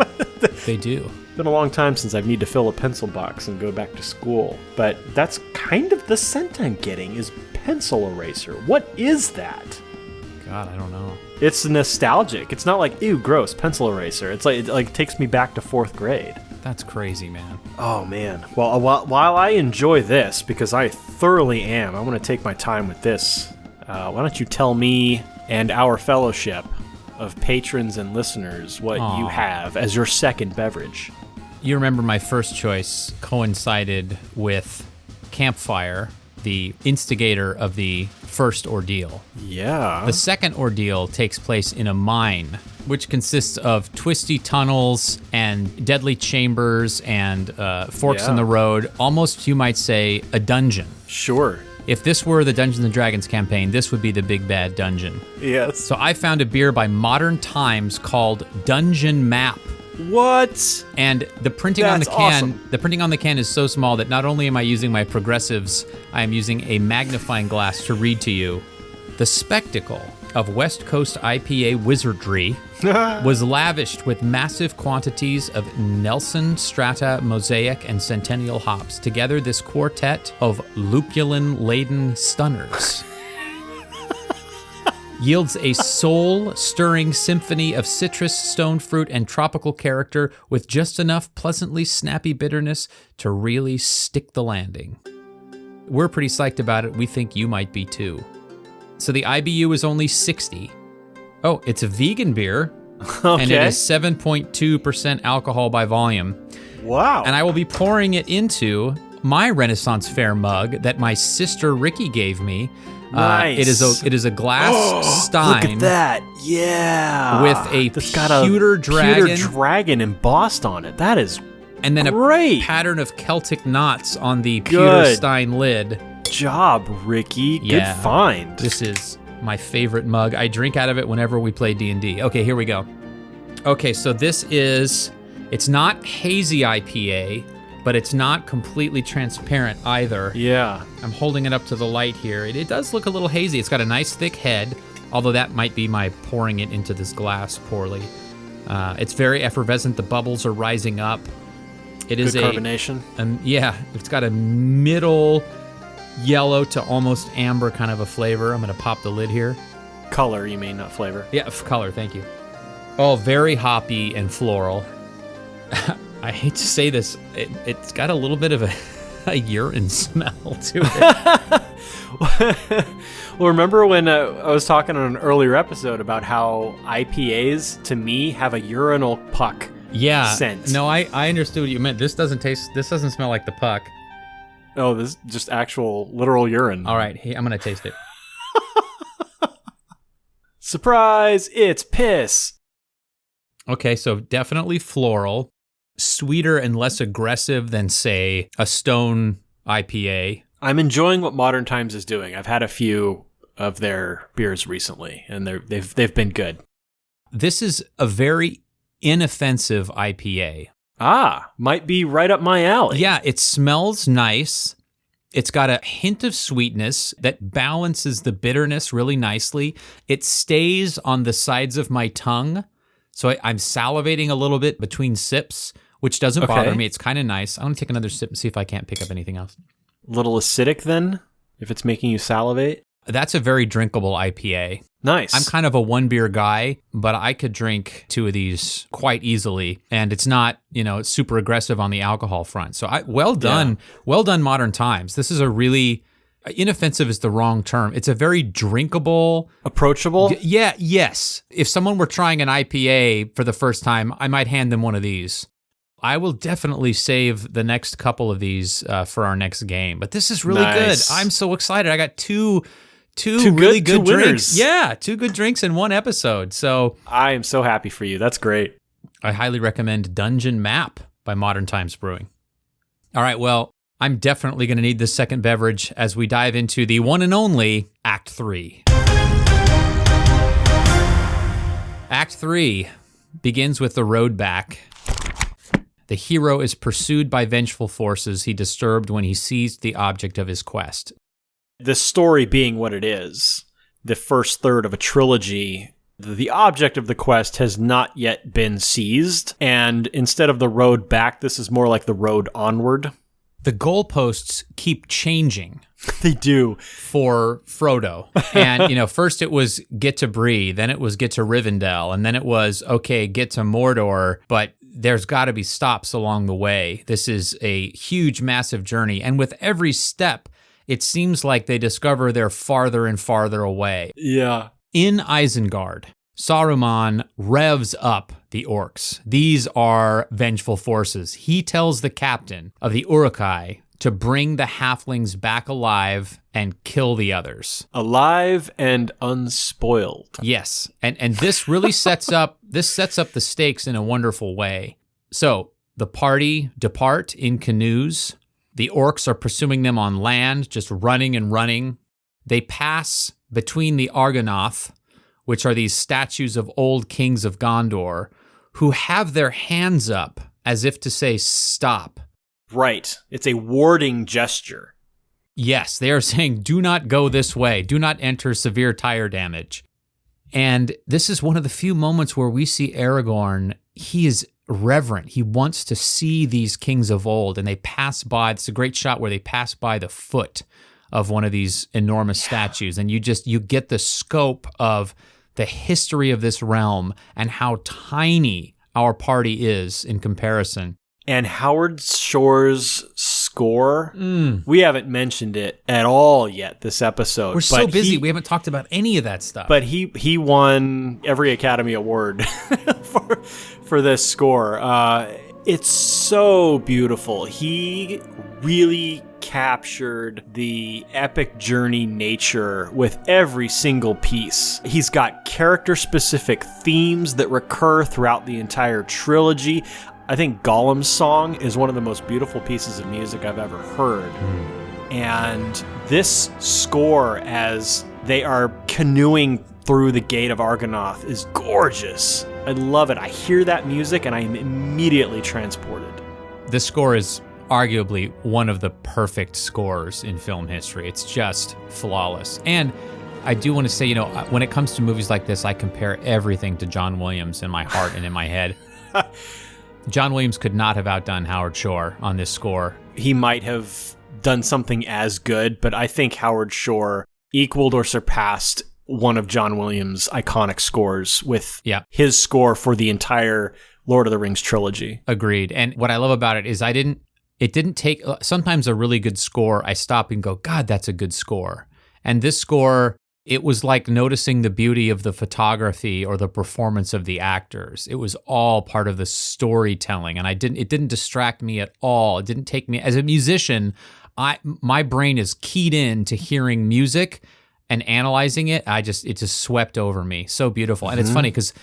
They do. It's been a long time since I've need to fill a pencil box and go back to school. But that's kind of the scent I'm getting is pencil eraser. What is that? God, I don't know. It's nostalgic. It's not like, ew, gross, pencil eraser. It's like it takes me back to 4th grade. That's crazy, man. Oh, man. Well, while I enjoy this, because I thoroughly am, I want to take my time with this. Why don't you tell me and our fellowship of patrons and listeners what you have as your second beverage? You remember my first choice coincided with Campfire, the instigator of the first ordeal. Yeah. The second ordeal takes place in a mine, which consists of twisty tunnels and deadly chambers and forks in the road. Almost, you might say, a dungeon. Sure. If this were the Dungeons & Dragons campaign, this would be the big bad dungeon. Yes. So I found a beer by Modern Times called Dungeon Map. What? And the printing on the can, awesome. the printing on the can is so small that not only am I using my progressives, I am using a magnifying glass to read to you. The spectacle of West Coast IPA wizardry was lavished with massive quantities of Nelson, Strata, Mosaic, and Centennial hops. Together, this quartet of lupulin-laden stunners yields a soul-stirring symphony of citrus, stone fruit, and tropical character with just enough pleasantly snappy bitterness to really stick the landing. We're pretty psyched about it. We think you might be too. So the IBU is only 60. Oh, it's a vegan beer, Okay. and it is 7.2% alcohol by volume. Wow. And I will be pouring it into my Renaissance Fair mug that my sister Ricky gave me. Nice. It is a glass stein. Look at that. Yeah. With a It's got pewter a dragon. pewter dragon embossed on it. That is And then great. a pattern of Celtic knots on the pewter Good stein lid. job, Ricky. Yeah. Good find. This is my favorite mug. I drink out of it whenever we play D&D. Okay, here we go. Okay, so it's not hazy IPA, but it's not completely transparent either. Yeah. I'm holding it up to the light here. It does look a little hazy. It's got a nice thick head, although that might be my pouring it into this glass poorly. It's very effervescent. The bubbles are rising up. It is Good carbonation. Yeah, it's got a middle yellow to almost amber kind of a flavor. I'm going to pop the lid here. Color, you mean, not flavor. Yeah, color, thank you. Oh, very hoppy and floral. I hate to say this, it's got a little bit of a urine smell to it. Well, remember when I was talking on an earlier episode about how IPAs, to me, have a urinal puck scent? No, I understood what you meant. This doesn't smell like the puck. Oh, this is just actual literal urine. All right, I'm going to taste it. Surprise, it's piss. Okay, so definitely floral, sweeter and less aggressive than, say, a Stone IPA. I'm enjoying what Modern Times is doing. I've had a few of their beers recently, and they've been good. This is a very inoffensive IPA. Ah, might be right up my alley. Yeah, it smells nice. It's got a hint of sweetness that balances the bitterness really nicely. It stays on the sides of my tongue, so I'm salivating a little bit between sips, which doesn't bother me. It's kind of nice. I'm going to take another sip and see if I can't pick up anything else. A little acidic then, if it's making you salivate? That's a very drinkable IPA. Nice. I'm kind of a one beer guy, but I could drink 2 of these quite easily. And it's not, it's super aggressive on the alcohol front. So well done Modern Times. This is a really, inoffensive is the wrong term. It's a very drinkable. Approachable? Yes. If someone were trying an IPA for the first time, I might hand them one of these. I will definitely save the next couple of these for our next game. But this is really good. I'm so excited. I got two really good drinks. Yeah, 2 good drinks in one episode. So I am so happy for you. That's great. I highly recommend Dungeon Map by Modern Times Brewing. All right, well, I'm definitely going to need this second beverage as we dive into the one and only Act 3. Act 3 begins with the road back. The hero is pursued by vengeful forces he disturbed when he seized the object of his quest. The story being what it is, the first third of a trilogy, the object of the quest has not yet been seized, and instead of the road back, this is more like the road onward. The goalposts keep changing. They do. For Frodo. And, first it was get to Bree, then it was get to Rivendell, and then it was, okay, get to Mordor, but there's got to be stops along the way. This is a huge, massive journey, and with every step, it seems like they discover they're farther and farther away. Yeah. In Isengard, Saruman revs up the orcs. These are vengeful forces. He tells the captain of the Uruk-hai to bring the halflings back alive and kill the others. Alive and unspoiled. Yes. And this really sets up the stakes in a wonderful way. So the party depart in canoes. The orcs are pursuing them on land, just running and running. They pass between the Argonath, which are these statues of old kings of Gondor, who have their hands up as if to say, stop. Right. It's a warding gesture. Yes, they are saying, do not go this way. Do not enter severe tire damage. And this is one of the few moments where we see Aragorn. He is reverent. He wants to see these kings of old, and they pass by. It's a great shot where they pass by the foot of one of these enormous statues, and you get the scope of the history of this realm and how tiny our party is in comparison. And Howard Shore's score, we haven't mentioned it at all yet this episode. We're so busy, we haven't talked about any of that stuff. But he won every Academy Award for this score. It's so beautiful. He really captured the epic journey nature with every single piece. He's got character-specific themes that recur throughout the entire trilogy. I think Gollum's song is one of the most beautiful pieces of music I've ever heard. And this score, as they are canoeing through the gate of Argonath, is gorgeous. I love it. I hear that music and I am immediately transported. This score is arguably one of the perfect scores in film history. It's just flawless. And I do want to say, when it comes to movies like this, I compare everything to John Williams in my heart and in my head. John Williams could not have outdone Howard Shore on this score. He might have done something as good, but I think Howard Shore equaled or surpassed one of John Williams' iconic scores with his score for the entire Lord of the Rings trilogy. Agreed. And what I love about it is it didn't take, sometimes a really good score, I stop and go, God, that's a good score. And this score, it was like noticing the beauty of the photography or the performance of the actors. It was all part of the storytelling, and it didn't distract me at all. It didn't take me, as a musician, my brain is keyed in to hearing music, and analyzing it, it just swept over me. So beautiful. And it's funny because,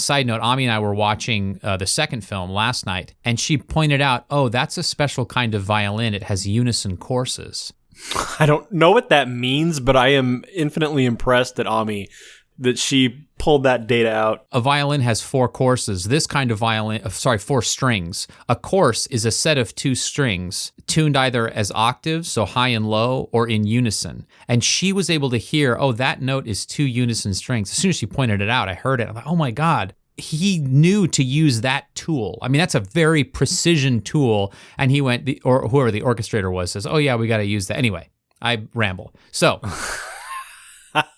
side note, Ami and I were watching the second film last night, and she pointed out, oh, that's a special kind of violin. It has unison courses. I don't know what that means, but I am infinitely impressed at Ami that she pulled that data out. A violin has 4 courses. This kind of violin, 4 strings. A course is a set of 2 strings tuned either as octaves, so high and low, or in unison. And she was able to hear, oh, that note is 2 unison strings. As soon as she pointed it out, I heard it. I'm like, oh my God. He knew to use that tool. I mean, that's a very precision tool. And he went, or whoever the orchestrator was, says, oh yeah, we got to use that. Anyway, I ramble. So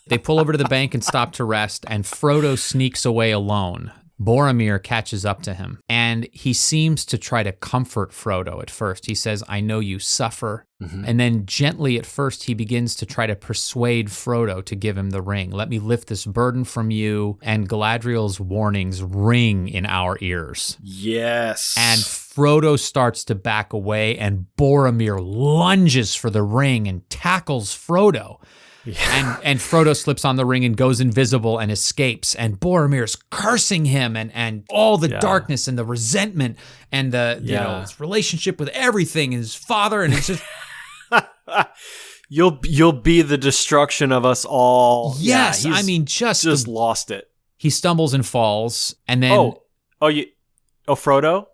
they pull over to the bank and stop to rest, and Frodo sneaks away alone. Boromir catches up to him, and he seems to try to comfort Frodo at first. He says, I know you suffer. And then gently at first, he begins to try to persuade Frodo to give him the ring. Let me lift this burden from you, and Galadriel's warnings ring in our ears. Yes. And Frodo starts to back away, and Boromir lunges for the ring and tackles Frodo. Yeah. And Frodo slips on the ring and goes invisible and escapes. And Boromir's cursing him and all the darkness and the resentment and the his relationship with everything and his father. And it's just you'll be the destruction of us all. Yes, yeah, I mean just lost it. He stumbles and falls, and then Frodo.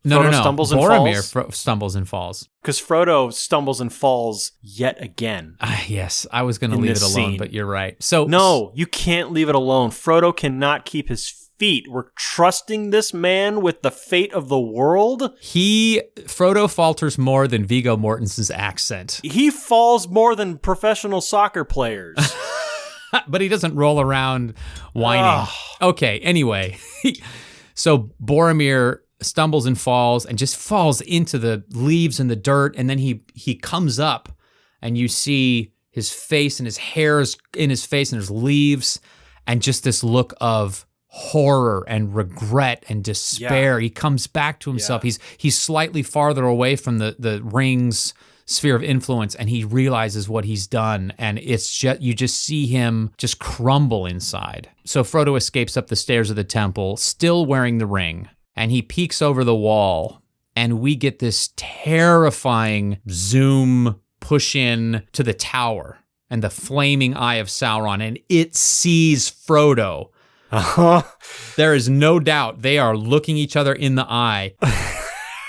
No. Stumbles and Boromir stumbles and falls. Because Frodo stumbles and falls yet again. Yes, I was going to leave it alone, but you're right. So no, you can't leave it alone. Frodo cannot keep his feet. We're trusting this man with the fate of the world. Frodo falters more than Viggo Mortensen's accent. He falls more than professional soccer players. But he doesn't roll around whining. Okay, anyway. So Boromir stumbles and falls and just falls into the leaves and the dirt, and then he comes up and you see his face and his hair's in his face and there's leaves and just this look of horror and regret and despair. He comes back to himself. He's slightly farther away from the ring's sphere of influence, and he realizes what he's done, and it's just you just see him just crumble inside. So Frodo escapes up the stairs of the temple, still wearing the ring. And he peeks over the wall, and we get this terrifying zoom push in to the tower and the flaming eye of Sauron, and it sees Frodo. There is no doubt they are looking each other in the eye.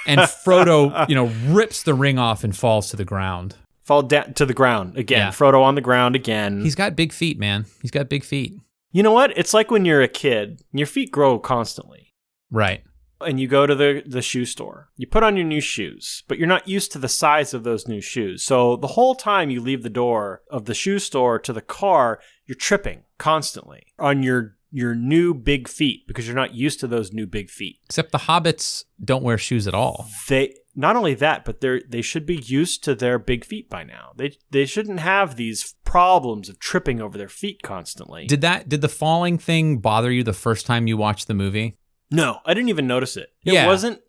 And Frodo, rips the ring off and falls to the ground. Fall down to the ground again. Yeah. Frodo on the ground again. He's got big feet, man. He's got big feet. You know what? It's like when you're a kid, your feet grow constantly. Right. And you go to the shoe store. You put on your new shoes, but you're not used to the size of those new shoes. So the whole time you leave the door of the shoe store to the car, you're tripping constantly on your new big feet because you're not used to those new big feet. Except the hobbits don't wear shoes at all. They not only that, but they should be used to their big feet by now. They shouldn't have these problems of tripping over their feet constantly. Did the falling thing bother you the first time you watched the movie? No, I didn't even notice it. It wasn't.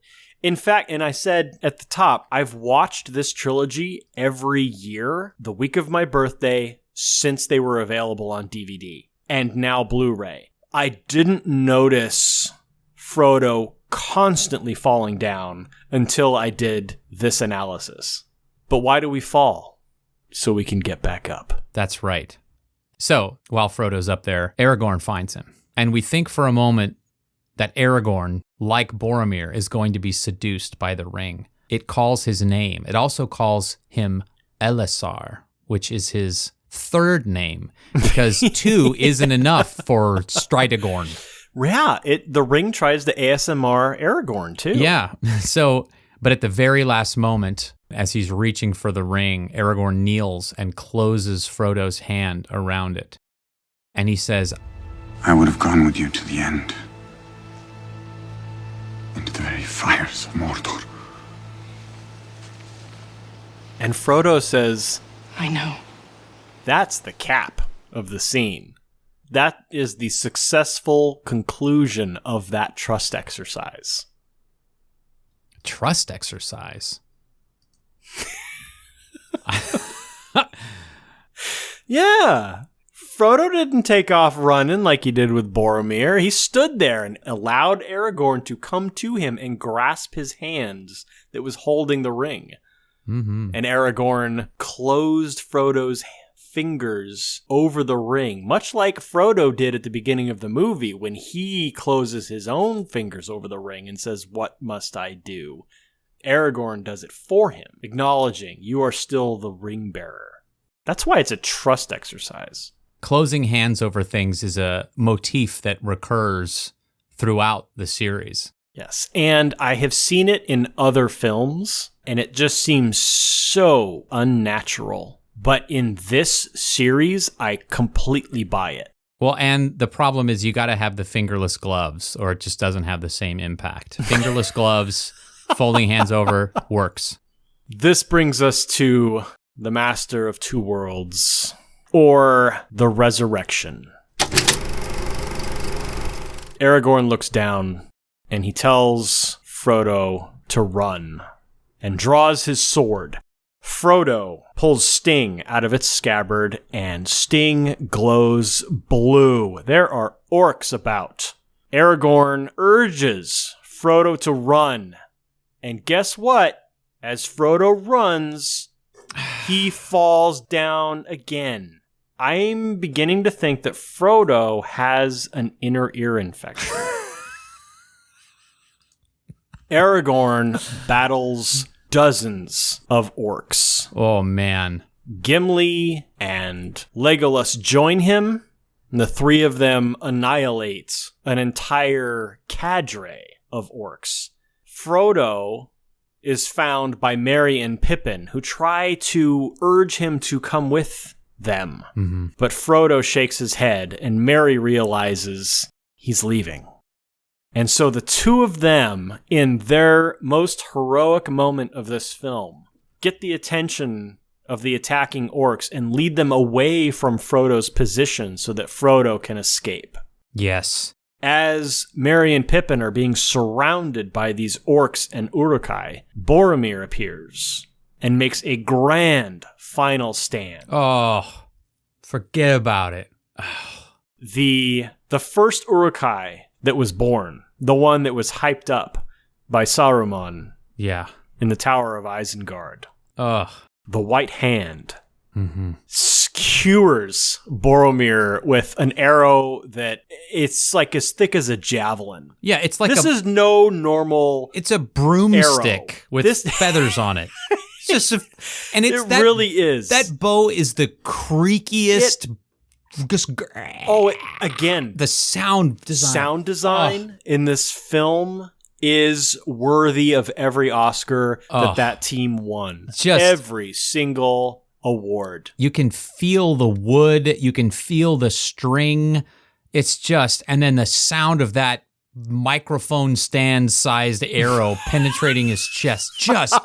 In fact, and I said at the top, I've watched this trilogy every year, the week of my birthday, since they were available on DVD and now Blu-ray. I didn't notice Frodo constantly falling down until I did this analysis. But why do we fall? So we can get back up. That's right. So, while Frodo's up there, Aragorn finds him. And we think for a moment that Aragorn, like Boromir, is going to be seduced by the ring. It calls his name. It also calls him Elisar, which is his third name, because 2 isn't enough for Stridagorn. Yeah, the ring tries to ASMR Aragorn, too. Yeah, but at the very last moment, as he's reaching for the ring, Aragorn kneels and closes Frodo's hand around it. And he says, I would have gone with you to the end. Into the very fires of Mordor. And Frodo says, I know. That's the cap of the scene. That is the successful conclusion of that trust exercise. Trust exercise? Yeah. Frodo didn't take off running like he did with Boromir. He stood there and allowed Aragorn to come to him and grasp his hands that was holding the ring. Mm-hmm. And Aragorn closed Frodo's fingers over the ring, much like Frodo did at the beginning of the movie when he closes his own fingers over the ring and says, "What must I do?" Aragorn does it for him, acknowledging you are still the ring bearer. That's why it's a trust exercise. Closing hands over things is a motif that recurs throughout the series. Yes, and I have seen it in other films, and it just seems so unnatural. But in this series, I completely buy it. Well, and the problem is you got to have the fingerless gloves, or it just doesn't have the same impact. Fingerless gloves, folding hands over, works. This brings us to the Master of Two Worlds, or the Resurrection. Aragorn looks down, and he tells Frodo to run, and draws his sword. Frodo pulls Sting out of its scabbard, and Sting glows blue. There are orcs about. Aragorn urges Frodo to run, and guess what? As Frodo runs, he falls down again. I'm beginning to think that Frodo has an inner ear infection. Aragorn battles dozens of orcs. Oh, man. Gimli and Legolas join him, and the three of them annihilate an entire cadre of orcs. Frodo is found by Merry and Pippin, who try to urge him to come with them. Mm-hmm. But Frodo shakes his head, and Merry realizes he's leaving. And so the two of them, in their most heroic moment of this film, get the attention of the attacking orcs and lead them away from Frodo's position so that Frodo can escape. Yes. As Merry and Pippin are being surrounded by these orcs and Uruk-hai, Boromir appears and makes a grand final stand. Oh, forget about it. The first Uruk-hai that was born, the one that was hyped up by Saruman in the Tower of Isengard. The White Hand skewers Boromir with an arrow that it's like as thick as a javelin. Yeah, it's like this is no normal. It's a broomstick with feathers on it. It's just and it's it really is. That bow is the creakiest. Again, the sound design in this film is worthy of every Oscar that team won. Just every single award. You can feel the wood, you can feel the string. It's just, and then the sound of that microphone stand sized arrow penetrating his chest. Just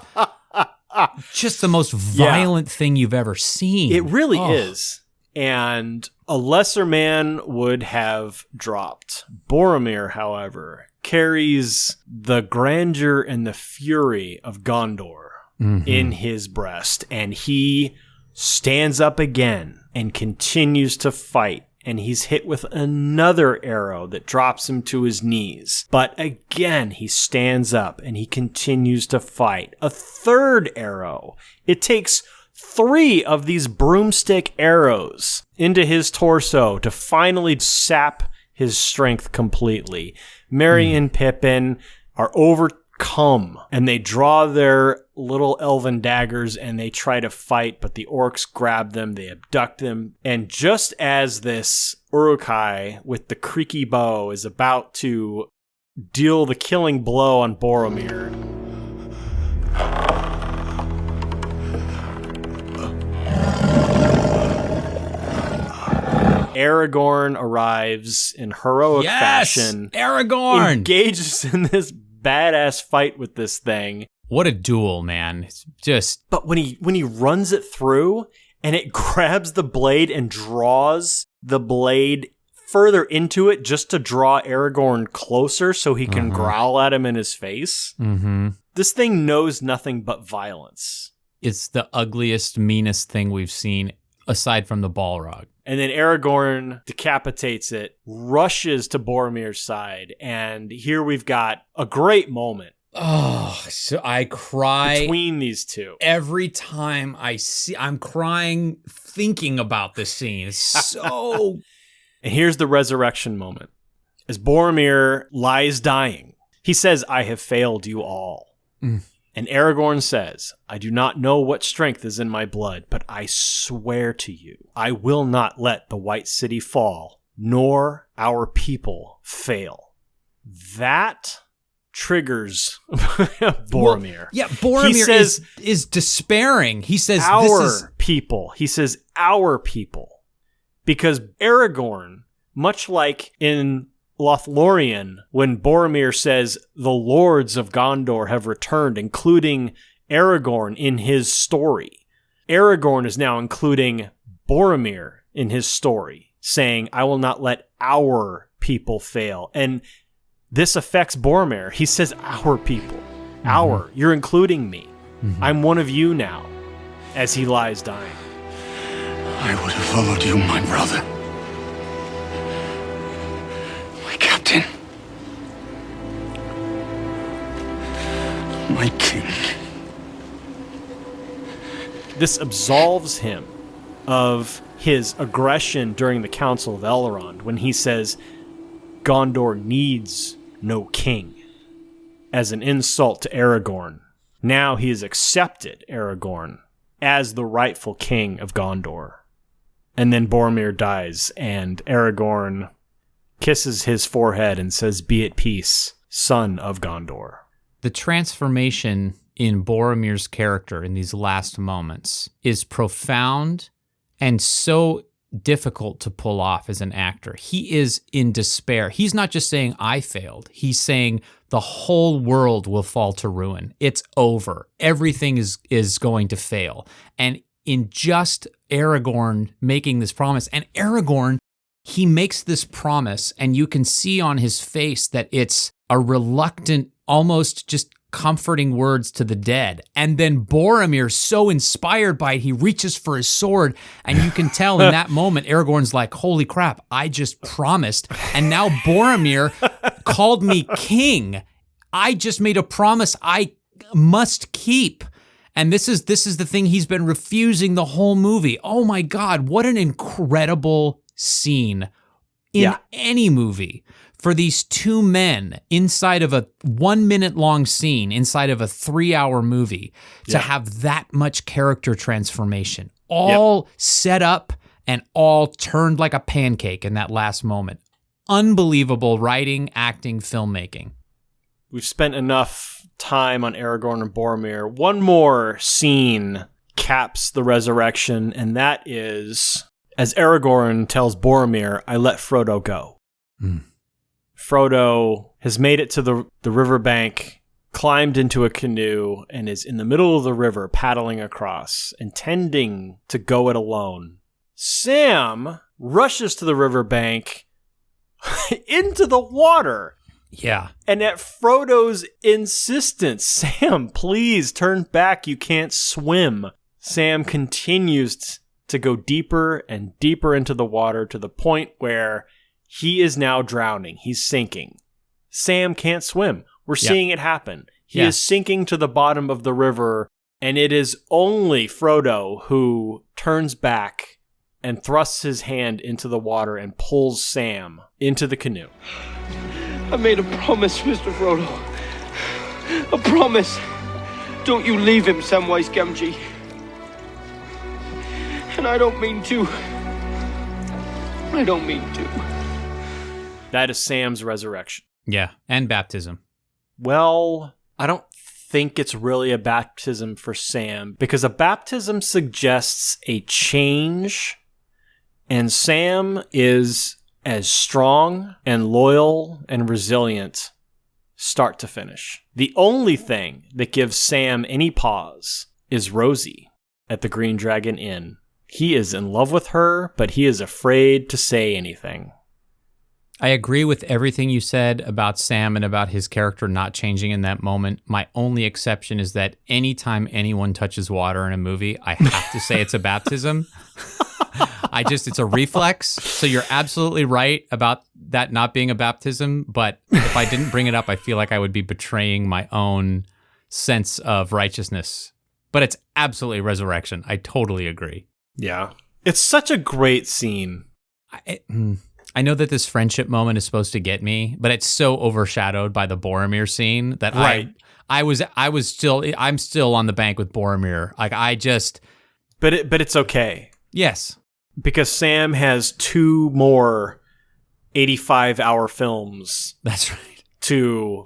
the most violent thing you've ever seen. It really is. And a lesser man would have dropped. Boromir, however, carries the grandeur and the fury of Gondor in his breast. And he stands up again and continues to fight. And he's hit with another arrow that drops him to his knees. But again, he stands up and he continues to fight. A third arrow. It takes 3 of these broomstick arrows into his torso to finally sap his strength completely. Merry and Pippin are overcome, and they draw their little elven daggers and they try to fight, but the orcs grab them, they abduct them, and just as this Uruk-hai with the creaky bow is about to deal the killing blow on Boromir, Aragorn arrives in heroic fashion. Aragorn! Engages in this badass fight with this thing. What a duel, man. It's just... But when he runs it through and it grabs the blade and draws the blade further into it just to draw Aragorn closer so he can growl at him in his face. This thing knows nothing but violence. It's the ugliest, meanest thing we've seen aside from the Balrog. And then Aragorn decapitates it, rushes to Boromir's side, and here we've got a great moment. Oh, so I cry between these two. Every time I'm crying thinking about this scene. It's so... And here's the resurrection moment. As Boromir lies dying, he says, "I have failed you all." And Aragorn says, "I do not know what strength is in my blood, but I swear to you, I will not let the White City fall, nor our people fail." That triggers Boromir. Well, yeah, Boromir is despairing. He says, our people. He says, our people. Because Aragorn, much like in Lothlorien, when Boromir says the lords of Gondor have returned, including Aragorn in his story, Aragorn is now including Boromir in his story, saying, "I will not let our people fail." And this affects Boromir. He says, our people. Our. You're including me. I'm one of you now, as he lies dying. I would have followed you, my brother. My captain. My king. This absolves him of his aggression during the Council of Elrond when he says Gondor needs no king, as an insult to Aragorn. Now he has accepted Aragorn as the rightful king of Gondor. And then Boromir dies, and Aragorn kisses his forehead and says, "Be at peace, son of Gondor." The transformation in Boromir's character in these last moments is profound and so difficult to pull off as an actor. He is in despair. He's not just saying, "I failed." He's saying the whole world will fall to ruin. It's over. Everything is going to fail. And in just Aragorn making this promise, and Aragorn, he makes this promise, and you can see on his face that it's a reluctant, almost just comforting words to the dead. And then Boromir, so inspired by it, he reaches for his sword, and you can tell in that moment, Aragorn's like, "Holy crap, I just promised, and now Boromir called me king. I just made a promise I must keep." And this is the thing he's been refusing the whole movie. Oh my God, what an incredible scene in any movie. For these two men inside of a 1 minute long scene, inside of a 3-hour movie, to have that much character transformation, all set up and all turned like a pancake in that last moment. Unbelievable writing, acting, filmmaking. We've spent enough time on Aragorn and Boromir. One more scene caps the resurrection, and that is as Aragorn tells Boromir, "I let Frodo go." Frodo has made it to the riverbank, climbed into a canoe, and is in the middle of the river paddling across, intending to go it alone. Sam rushes to the riverbank into the water. Yeah. And at Frodo's insistence, "Sam, please turn back. You can't swim." Sam continues to go deeper and deeper into the water to the point where he is now drowning. He's sinking. Sam can't swim. We're seeing it happen. He is sinking to the bottom of the river, and it is only Frodo who turns back and thrusts his hand into the water and pulls Sam into the canoe. I made a promise, Mr. Frodo. A promise. Don't you leave him, Samwise Gamgee. And I don't mean to. I don't mean to. That is Sam's resurrection. Yeah, and baptism. Well, I don't think it's really a baptism for Sam, because a baptism suggests a change, and Sam is as strong and loyal and resilient start to finish. The only thing that gives Sam any pause is Rosie at the Green Dragon Inn. He is in love with her, but he is afraid to say anything. I agree with everything you said about Sam and about his character not changing in that moment. My only exception is that anytime anyone touches water in a movie, I have to say it's a baptism. It's a reflex. So you're absolutely right about that not being a baptism. But if I didn't bring it up, I feel like I would be betraying my own sense of righteousness. But it's absolutely resurrection. I totally agree. Yeah. It's such a great scene. I know that this friendship moment is supposed to get me, but it's so overshadowed by the Boromir scene that I'm still on the bank with Boromir. But it's okay. Yes. Because Sam has 2 more 85-hour films. That's right. To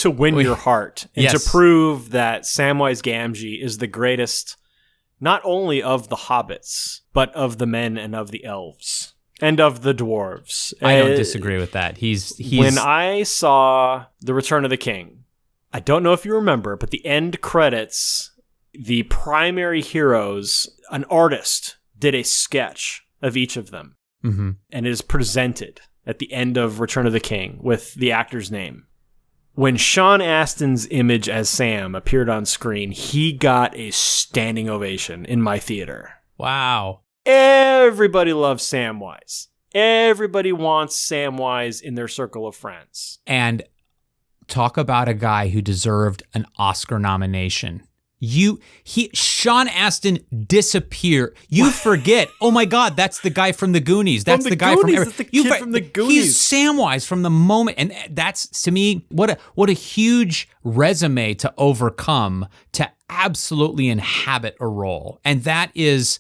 win your heart and to prove that Samwise Gamgee is the greatest, not only of the hobbits, but of the men and of the elves and of the dwarves. I don't disagree with that. He's When I saw The Return of the King, I don't know if you remember, but the end credits, the primary heroes, an artist did a sketch of each of them, and it is presented at the end of Return of the King with the actor's name. When Sean Astin's image as Sam appeared on screen, he got a standing ovation in my theater. Wow. Everybody loves Samwise. Everybody wants Samwise in their circle of friends. And talk about a guy who deserved an Oscar nomination. Sean Astin disappeared. You forget. Oh my God, that's the guy from the Goonies. That's the guy from the kid from the Goonies. He's Samwise from the moment, and that's, to me, what a huge resume to overcome to absolutely inhabit a role. And that is,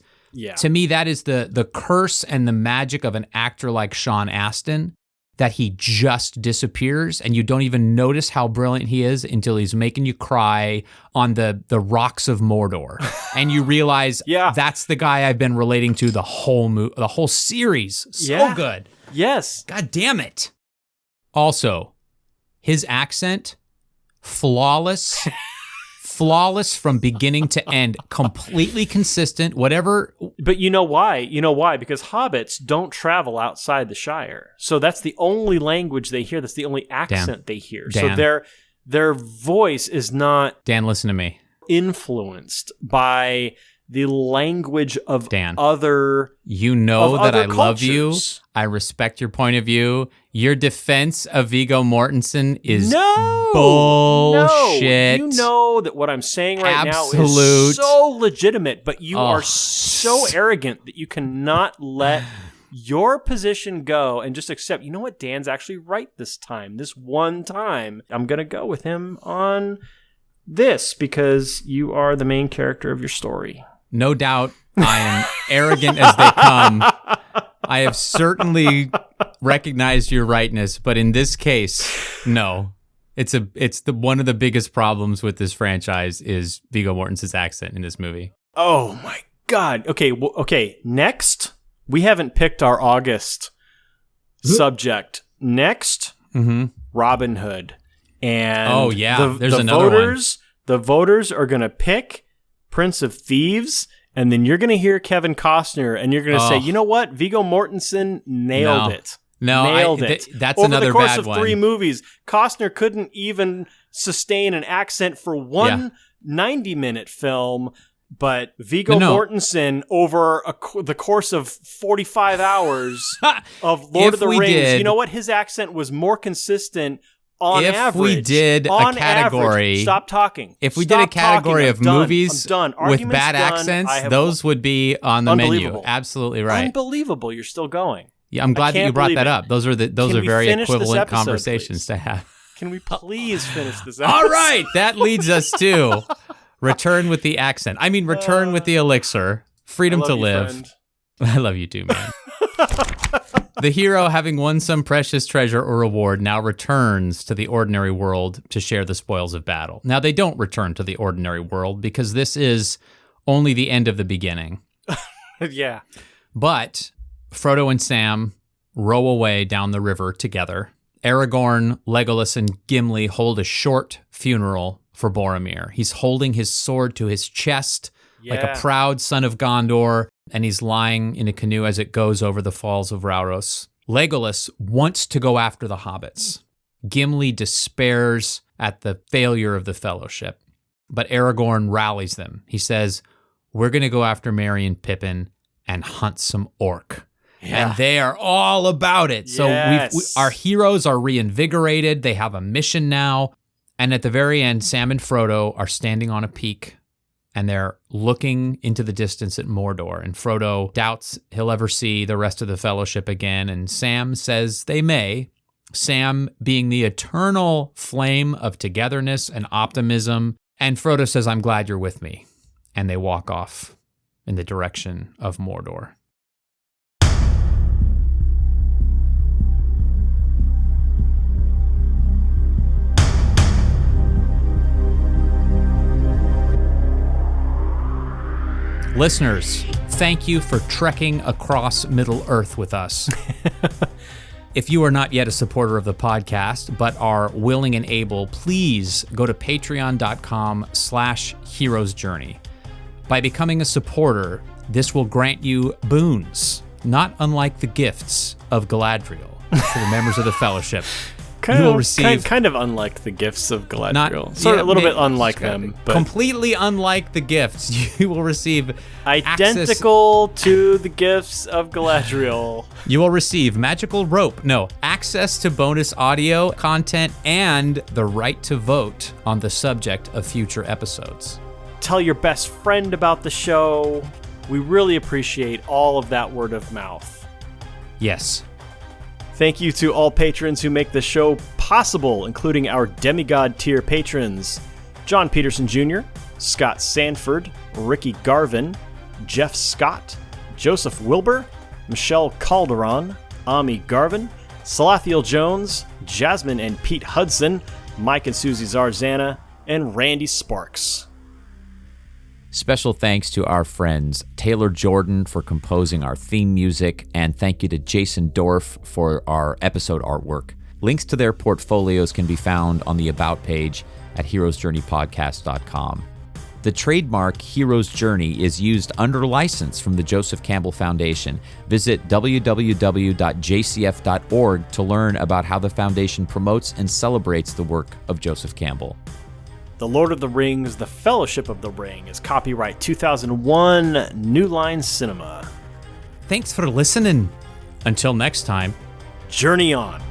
to me, that is the curse and the magic of an actor like Sean Astin. That he just disappears and you don't even notice how brilliant he is until he's making you cry on the rocks of Mordor. And you realize that's the guy I've been relating to the whole series. So good. Yes. God damn it. Also, his accent, flawless from beginning to end, completely consistent, whatever. But you know why? Because hobbits don't travel outside the Shire. So that's the only language they hear. That's the only accent they hear. Dan. So their voice is not... Dan, listen to me. ...influenced by the language of other You know that I cultures. love you. I respect your point of view. Your defense of Viggo Mortensen is bullshit. You know that what I'm saying right now is so legitimate, but you are so arrogant that you cannot let your position go and just accept, you know what, Dan's actually right this time. This one time, I'm going to go with him on this because you are the main character of your story. No doubt I am arrogant as they come. I have certainly recognized your rightness, but in this case, no. It's one of the biggest problems with this franchise is Viggo Mortensen's accent in this movie. Oh my God. Okay. Next, we haven't picked our August subject. Next, Robin Hood. And there's another one. The voters are going to pick Prince of Thieves, and then you're going to hear Kevin Costner, and you're going to say, you know what? Viggo Mortensen nailed it. Nailed it. That's another bad one. Over the course of 3 movies, Costner couldn't even sustain an accent for one 90-minute film, but Viggo Mortensen, over the course of 45 hours of Lord of the Rings, you know what? His accent was more consistent on average. If we did a category... Stop talking. If we did a category of movies with bad accents, those would be on the menu. Absolutely right. Unbelievable. You're still going. Yeah, I'm glad that you brought that up. Those are very equivalent conversations to have. Can we please finish this episode? All right, that leads us to Return with the Accent. I mean, Return with the Elixir, Freedom to Live. Friend. I love you too, man. The hero, having won some precious treasure or reward, now returns to the ordinary world to share the spoils of battle. Now, they don't return to the ordinary world because this is only the end of the beginning. Yeah. But Frodo and Sam row away down the river together. Aragorn, Legolas, and Gimli hold a short funeral for Boromir. He's holding his sword to his chest like a proud son of Gondor, and he's lying in a canoe as it goes over the falls of Rauros. Legolas wants to go after the hobbits. Gimli despairs at the failure of the fellowship, but Aragorn rallies them. He says, "We're going to go after Merry and Pippin, and hunt some orc. Yeah. And they are all about it. So Yes. our heroes are reinvigorated. They have a mission now. And at the very end, Sam and Frodo are standing on a peak and they're looking into the distance at Mordor. And Frodo doubts he'll ever see the rest of the Fellowship again. And Sam says they may. Sam being the eternal flame of togetherness and optimism. And Frodo says, I'm glad you're with me. And they walk off in the direction of Mordor. Listeners, thank you for trekking across Middle-earth with us. If you are not yet a supporter of the podcast, but are willing and able, please go to patreon.com/heroesjourney. By becoming a supporter, this will grant you boons, not unlike the gifts of Galadriel for the members of the Fellowship. Kind You will of, receive- kind of unlike the gifts of Galadriel. Not- Sort of a little yeah, bit unlike them, but completely unlike the gifts. You will receive identical to the gifts of Galadriel. You will receive access to bonus audio content and the right to vote on the subject of future episodes. Tell your best friend about the show. We really appreciate all of that word of mouth. Yes. Thank you to all patrons who make the show possible, including our demigod tier patrons: John Peterson Jr., Scott Sanford, Ricky Garvin, Jeff Scott, Joseph Wilbur, Michelle Calderon, Ami Garvin, Salathiel Jones, Jasmine and Pete Hudson, Mike and Susie Zarzana, and Randy Sparks. Special thanks to our friends Taylor Jordan for composing our theme music, and thank you to Jason Dorff for our episode artwork. Links to their portfolios can be found on the About page at heroesjourneypodcast.com. The trademark Hero's Journey is used under license from the Joseph Campbell Foundation. Visit www.jcf.org to learn about how the foundation promotes and celebrates the work of Joseph Campbell. The Lord of the Rings, The Fellowship of the Ring is copyright 2001, New Line Cinema. Thanks for listening. Until next time, Journey on.